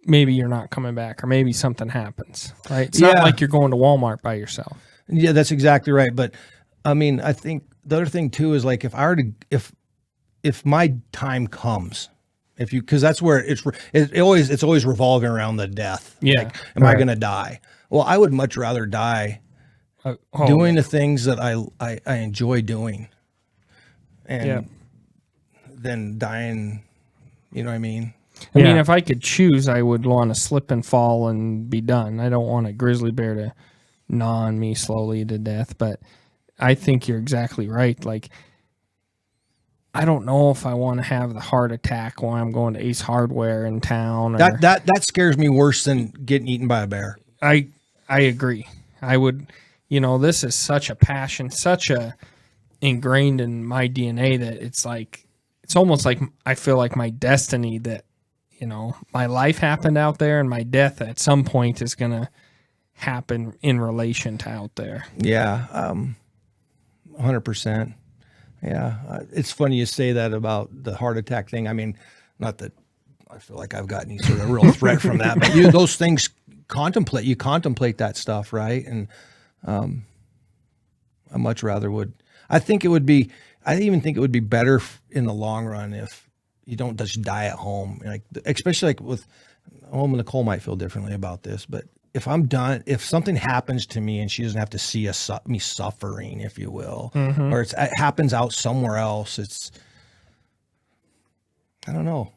maybe you're not coming back or maybe something happens, right? It's not like you're going to Walmart by yourself. Yeah, that's exactly right. But I think the other thing too is if my time comes, because that's where it's always revolving around the death. Yeah. Am I going to die? Well, I would much rather die doing the things that I enjoy doing, and than dying. You know what I mean? I mean, if I could choose, I would want to slip and fall and be done. I don't want a grizzly bear to gnaw on me slowly to death. But I think you're exactly right. I don't know if I want to have the heart attack while I'm going to Ace Hardware in town. That scares me worse than getting eaten by a bear. I agree. I would. This is such a passion, such a ingrained in my DNA that it's almost like I feel like my destiny that, my life happened out there and my death at some point is going to happen in relation to out there. Yeah. 100%. Yeah. It's funny you say that about the heart attack thing. I mean, not that I feel like I've got any sort of real threat from that, but those things you contemplate that stuff. Right. And, I much rather I even think it would be better in the long run if you don't just die at home. Especially with home, Nicole might feel differently about this, but if I'm done, if something happens to me and she doesn't have to see me suffering, if you will, or it happens out somewhere else, I don't know.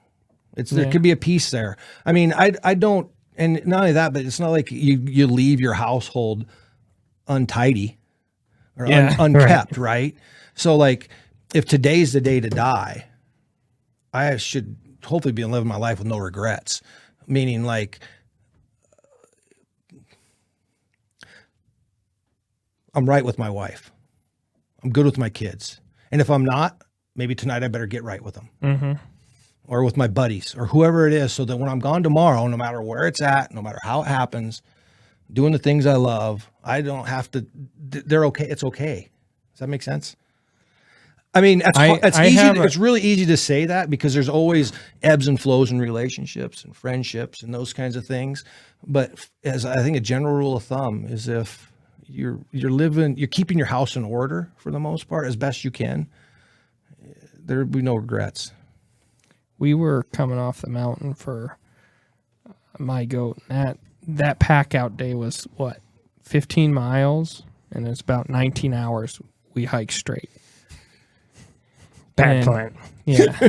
There could be a piece there. I mean, I don't, and not only that, but it's not like you leave your household untidy or unkept, right? So if today's the day to die, I should hopefully be living my life with no regrets. Meaning I'm right with my wife. I'm good with my kids. And if I'm not, maybe tonight I better get right with them. Mm-hmm. Or with my buddies or whoever it is, so that when I'm gone tomorrow, no matter where it's at, no matter how it happens, doing the things I love, I don't have to, they're okay. It's okay. Does that make sense? I mean, it's really easy to say that because there's always ebbs and flows in relationships and friendships and those kinds of things. But as I think a general rule of thumb is if you're keeping your house in order for the most part, as best you can, there would be no regrets. We were coming off the mountain for my goat. That pack out day was 15 miles, and it's about 19 hours we hiked straight. Bad plan. Yeah.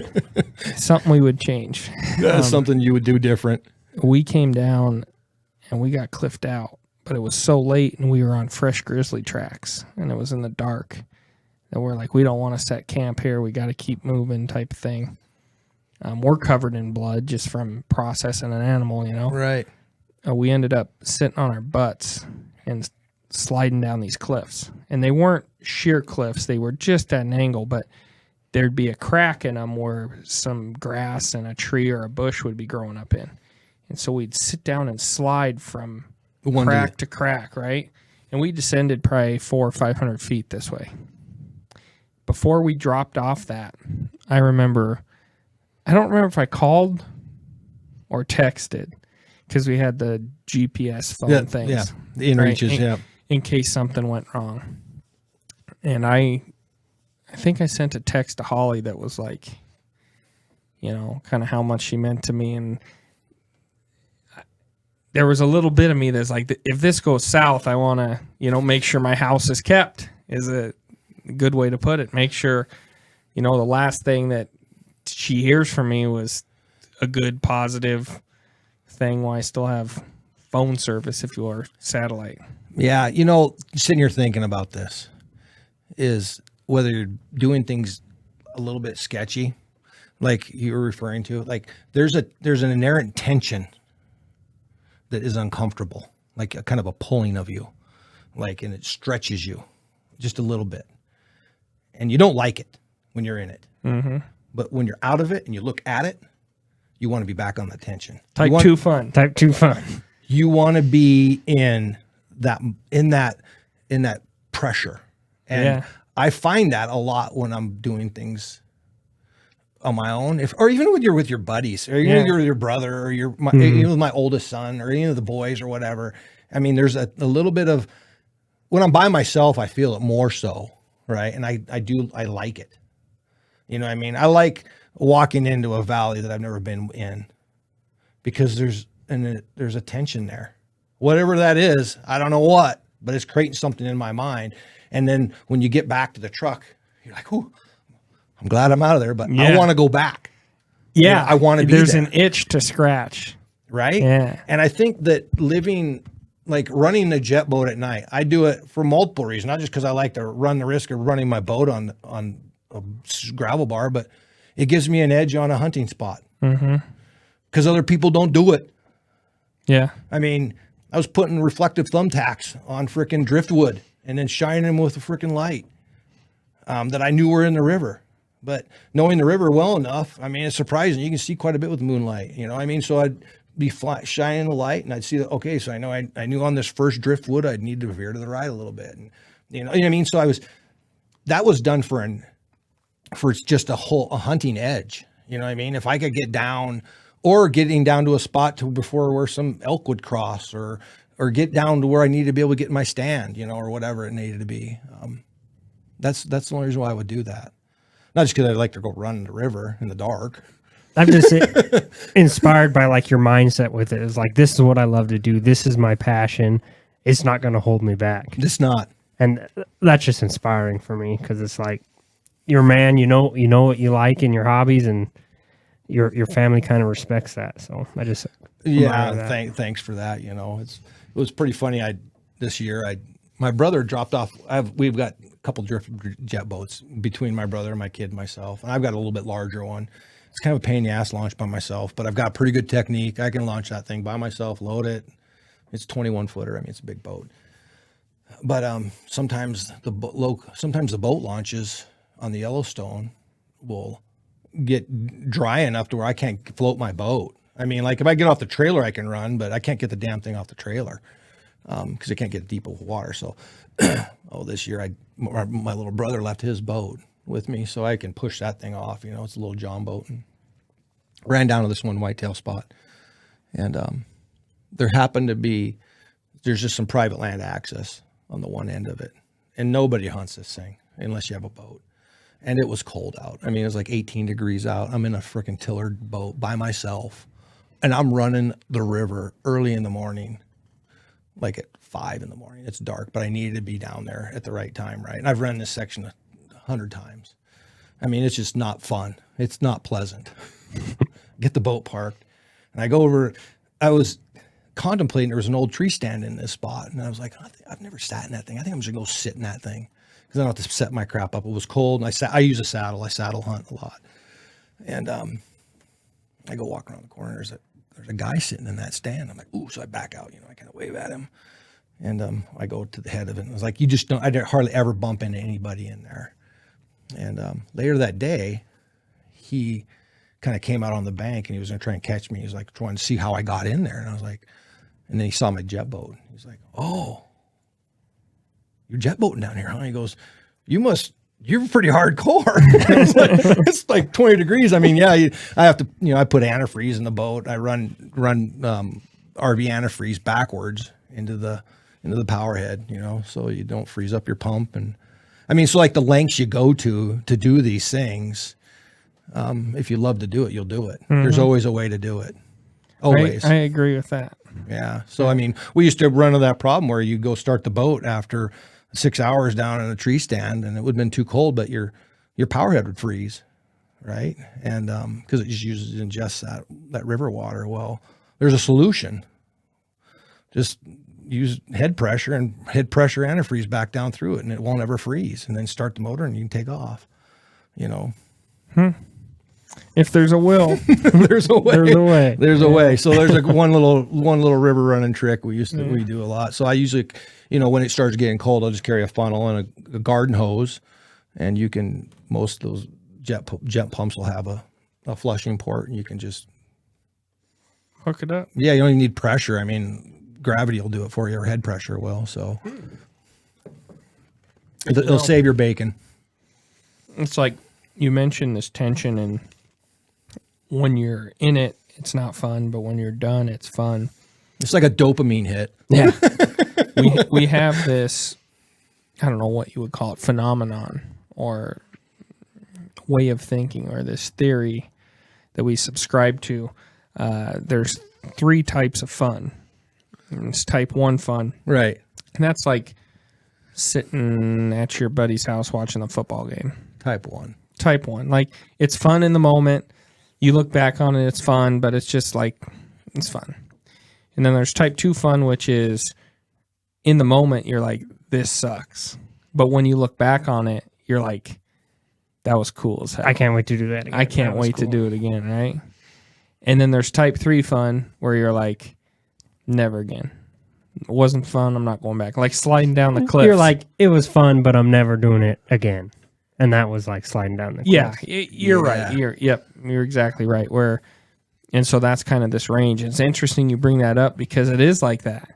Something we would change. That's something you would do different. We came down and we got cliffed out. But it was so late, and we were on fresh grizzly tracks, and it was in the dark. And we're like, we don't want to set camp here. We got to keep moving type of thing. We're covered in blood just from processing an animal, you know? Right. We ended up sitting on our butts and sliding down these cliffs. And they weren't sheer cliffs. They were just at an angle, but there'd be a crack in them where some grass and a tree or a bush would be growing up in. And so we'd sit down and slide from crack to crack, right? And we descended probably 400 or 500 feet this way. Before we dropped off that, I don't remember if I called or texted, because we had the GPS phone things. Yeah, the inReaches, in case something went wrong. And I think I sent a text to Holly that was like, you know, kind of how much she meant to me. And there was a little bit of me that's like, if this goes south, I want to, you know, make sure my house is kept, is a good way to put it. Make sure, you know, the last thing that she hears from me was a good, positive thing while I still have phone service, if you will, or satellite. Yeah, you know, sitting here thinking about this is whether you're doing things a little bit sketchy, like you were referring to, like there's an inherent tension that is uncomfortable, like a kind of a pulling of you, like, and it stretches you just a little bit. And you don't like it when you're in it. Mm-hmm. But when you're out of it and you look at it, you want to be back on the tension. Type 2 fun. Type 2 fun. You want to be in that pressure. And I find that a lot when I'm doing things on my own, or even when you're with your buddies, or even you're your brother, or even with my oldest son, or any of the boys, or whatever. I mean, there's a little bit of, when I'm by myself, I feel it more so, right? And I like it. You know what I mean? I like walking into a valley that I've never been in, because there's a tension there. Whatever that is, I don't know what, but it's creating something in my mind. And then when you get back to the truck, you're like, "Ooh, I'm glad I'm out of there, but I want to go back." Yeah, you know, I want to be There's there. an itch to scratch. Right? Yeah. And I think that running a jet boat at night, I do it for multiple reasons, not just because I like to run the risk of running my boat on a gravel bar, but it gives me an edge on a hunting spot. Because other people don't do it. Yeah. I mean, I was putting reflective thumbtacks on frickin' driftwood and then shining them with a frickin' light that I knew were in the river. But knowing the river well enough, I mean, it's surprising. You can see quite a bit with moonlight, you know what I mean? So I'd be shining the light, and I'd see that, okay, so I knew on this first driftwood I'd need to veer to the right a little bit. And you know what I mean? So that was done for just a hunting edge. You know what I mean? If I could get down, or getting down to a spot before where some elk would cross, or get down to where I needed to be able to get in my stand, you know, or whatever it needed to be. That's the only reason why I would do that. Not just because I like to go run in the river in the dark. I'm just inspired by like your mindset with it. It's like, this is what I love to do. This is my passion. It's not going to hold me back. It's not. And that's just inspiring for me, because it's like, you're a man, you know what you like in your hobbies, and your family kind of respects that. So I just thanks for that. You know, it was pretty funny. This year my brother dropped off. We've got a couple drift jet boats between my brother and my kid and myself, and I've got a little bit larger one. It's kind of a pain in the ass launch by myself, but I've got pretty good technique. I can launch that thing by myself, load it. It's 21 footer. I mean, it's a big boat. But sometimes the boat launches on the Yellowstone will get dry enough to where I can't float my boat. I mean, like if I get off the trailer, I can run, but I can't get the damn thing off the trailer because I can't get deep with water. So, this year my little brother left his boat with me, so I can push that thing off. You know, it's a little John boat, and ran down to this one whitetail spot, and there happened to be, there's just some private land access on the one end of it, and nobody hunts this thing unless you have a boat. And it was cold out. I mean, it was like 18 degrees out. I'm in a freaking tiller boat by myself, and I'm running the river early in the morning, like at 5 in the morning. It's dark, but I needed to be down there at the right time, right? And I've run this section 100 times. I mean, it's just not fun. It's not pleasant. Get the boat parked, and I go over. contemplating, there was an old tree stand in this spot. And I was like, I've never sat in that thing. I think I'm just going to go sit in that thing because I don't have to set my crap up. It was cold. And I use a saddle. I saddle hunt a lot. And I go walk around the corner. There's a guy sitting in that stand. I'm like, ooh, so I back out, I kind of wave at him. And I go to the head of it. And I was like, I didn't hardly ever bump into anybody in there. And later that day, he kind of came out on the bank and he was going to try and catch me. He was like trying to see how I got in there. And I was like, and then he saw my jet boat. He was like, oh, you're jet boating down here, huh? He goes, you're pretty hardcore. It's like 20 degrees. I mean, yeah, I have to, I put antifreeze in the boat. I run RV antifreeze backwards into the power head, so you don't freeze up your pump. And I mean, so like the lengths you go to do these things, if you love to do it, you'll do it. Mm-hmm. There's always a way to do it. Always. I agree with that. Yeah. So, I mean, we used to run into that problem where you go start the boat after 6 hours down in a tree stand and it would have been too cold, but your power head would freeze. Right. And, cause it just ingests that river water. Well, there's a solution. Just use head pressure antifreeze back down through it and it won't ever freeze, and then start the motor and you can take off, If there's a will, there's a way. There's a way. There's a way. So there's like one little river running trick we do a lot. So I usually, when it starts getting cold, I'll just carry a funnel and a garden hose, and most of those jet pumps will have a flushing port, and you can just hook it up. Yeah, you don't even need pressure. I mean, gravity will do it for you, or head pressure will. So it'll save your bacon. It's like you mentioned this tension, and when you're in it, it's not fun, but when you're done, it's fun. It's like a dopamine hit. Yeah. we have this, I don't know what you would call it, phenomenon or way of thinking, or this theory that we subscribe to. There's 3 types of fun. It's type 1 fun. Right. And that's like sitting at your buddy's house watching the football game. Type 1. Type 1. Like, it's fun in the moment. You look back on it, it's fun, but it's just like, it's fun. And then there's type 2 fun, which is in the moment, you're like, this sucks. But when you look back on it, you're like, that was cool as hell. I can't wait to do that again. I can't wait to do it again, right? And then there's type 3 fun, where you're like, never again. It wasn't fun. I'm not going back. Like sliding down the cliff. You're like, it was fun, but I'm never doing it again. And that was like sliding down the cliff. Yeah, you're right. You're exactly right. And so that's kind of this range. It's interesting you bring that up because it is like that.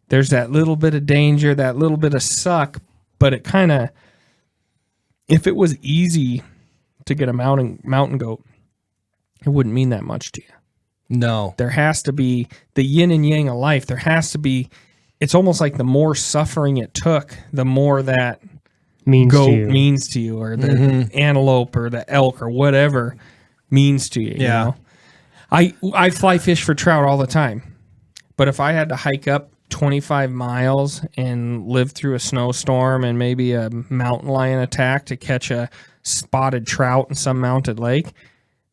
There's that little bit of danger, that little bit of suck, but it kind of, if it was easy to get a mountain goat, it wouldn't mean that much to you. No. There has to be the yin and yang of life. There has to be, it's almost like the more suffering it took, the more that goat means to you, or the antelope or the elk or whatever means to you. Yeah. You know? I fly fish for trout all the time, but if I had to hike up 25 miles and live through a snowstorm and maybe a mountain lion attack to catch a spotted trout in some mounted lake,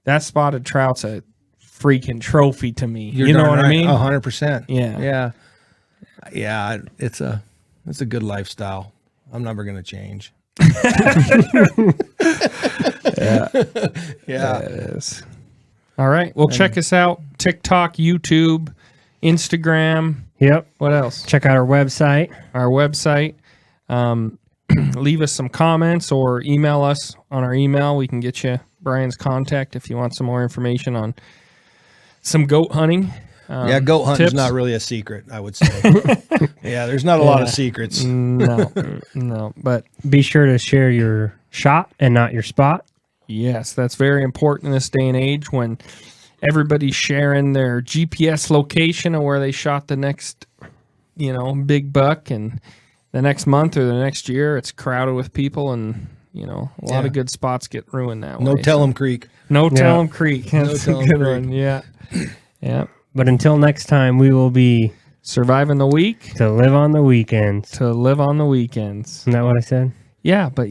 that spotted trout's a freaking trophy to me. You know what I mean? 100%. Yeah. Yeah. It's a good lifestyle. I'm never going to change. Yeah. Yes. All right. Well, check us out. TikTok, YouTube, Instagram. Yep. What else? Check out our website. Leave us some comments or email us on our email. We can get you Brian's contact if you want some more information on some goat hunting. Goat hunting is not really a secret, I would say. Yeah, there's not a lot of secrets. No, but be sure to share your shot and not your spot. Yes, that's very important in this day and age when everybody's sharing their GPS location of where they shot the next, big buck, and the next month or the next year, it's crowded with people, and a lot of good spots get ruined that way. No Tell 'em Creek. No Tell 'em Creek. That's a good one. Yeah. Yeah. But until next time, we will be surviving the week to live on the weekends. Isn't that what I said? Yeah, but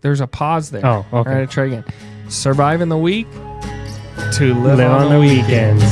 there's a pause there. Oh, okay. All right, try again. Surviving the week to live on the weekends.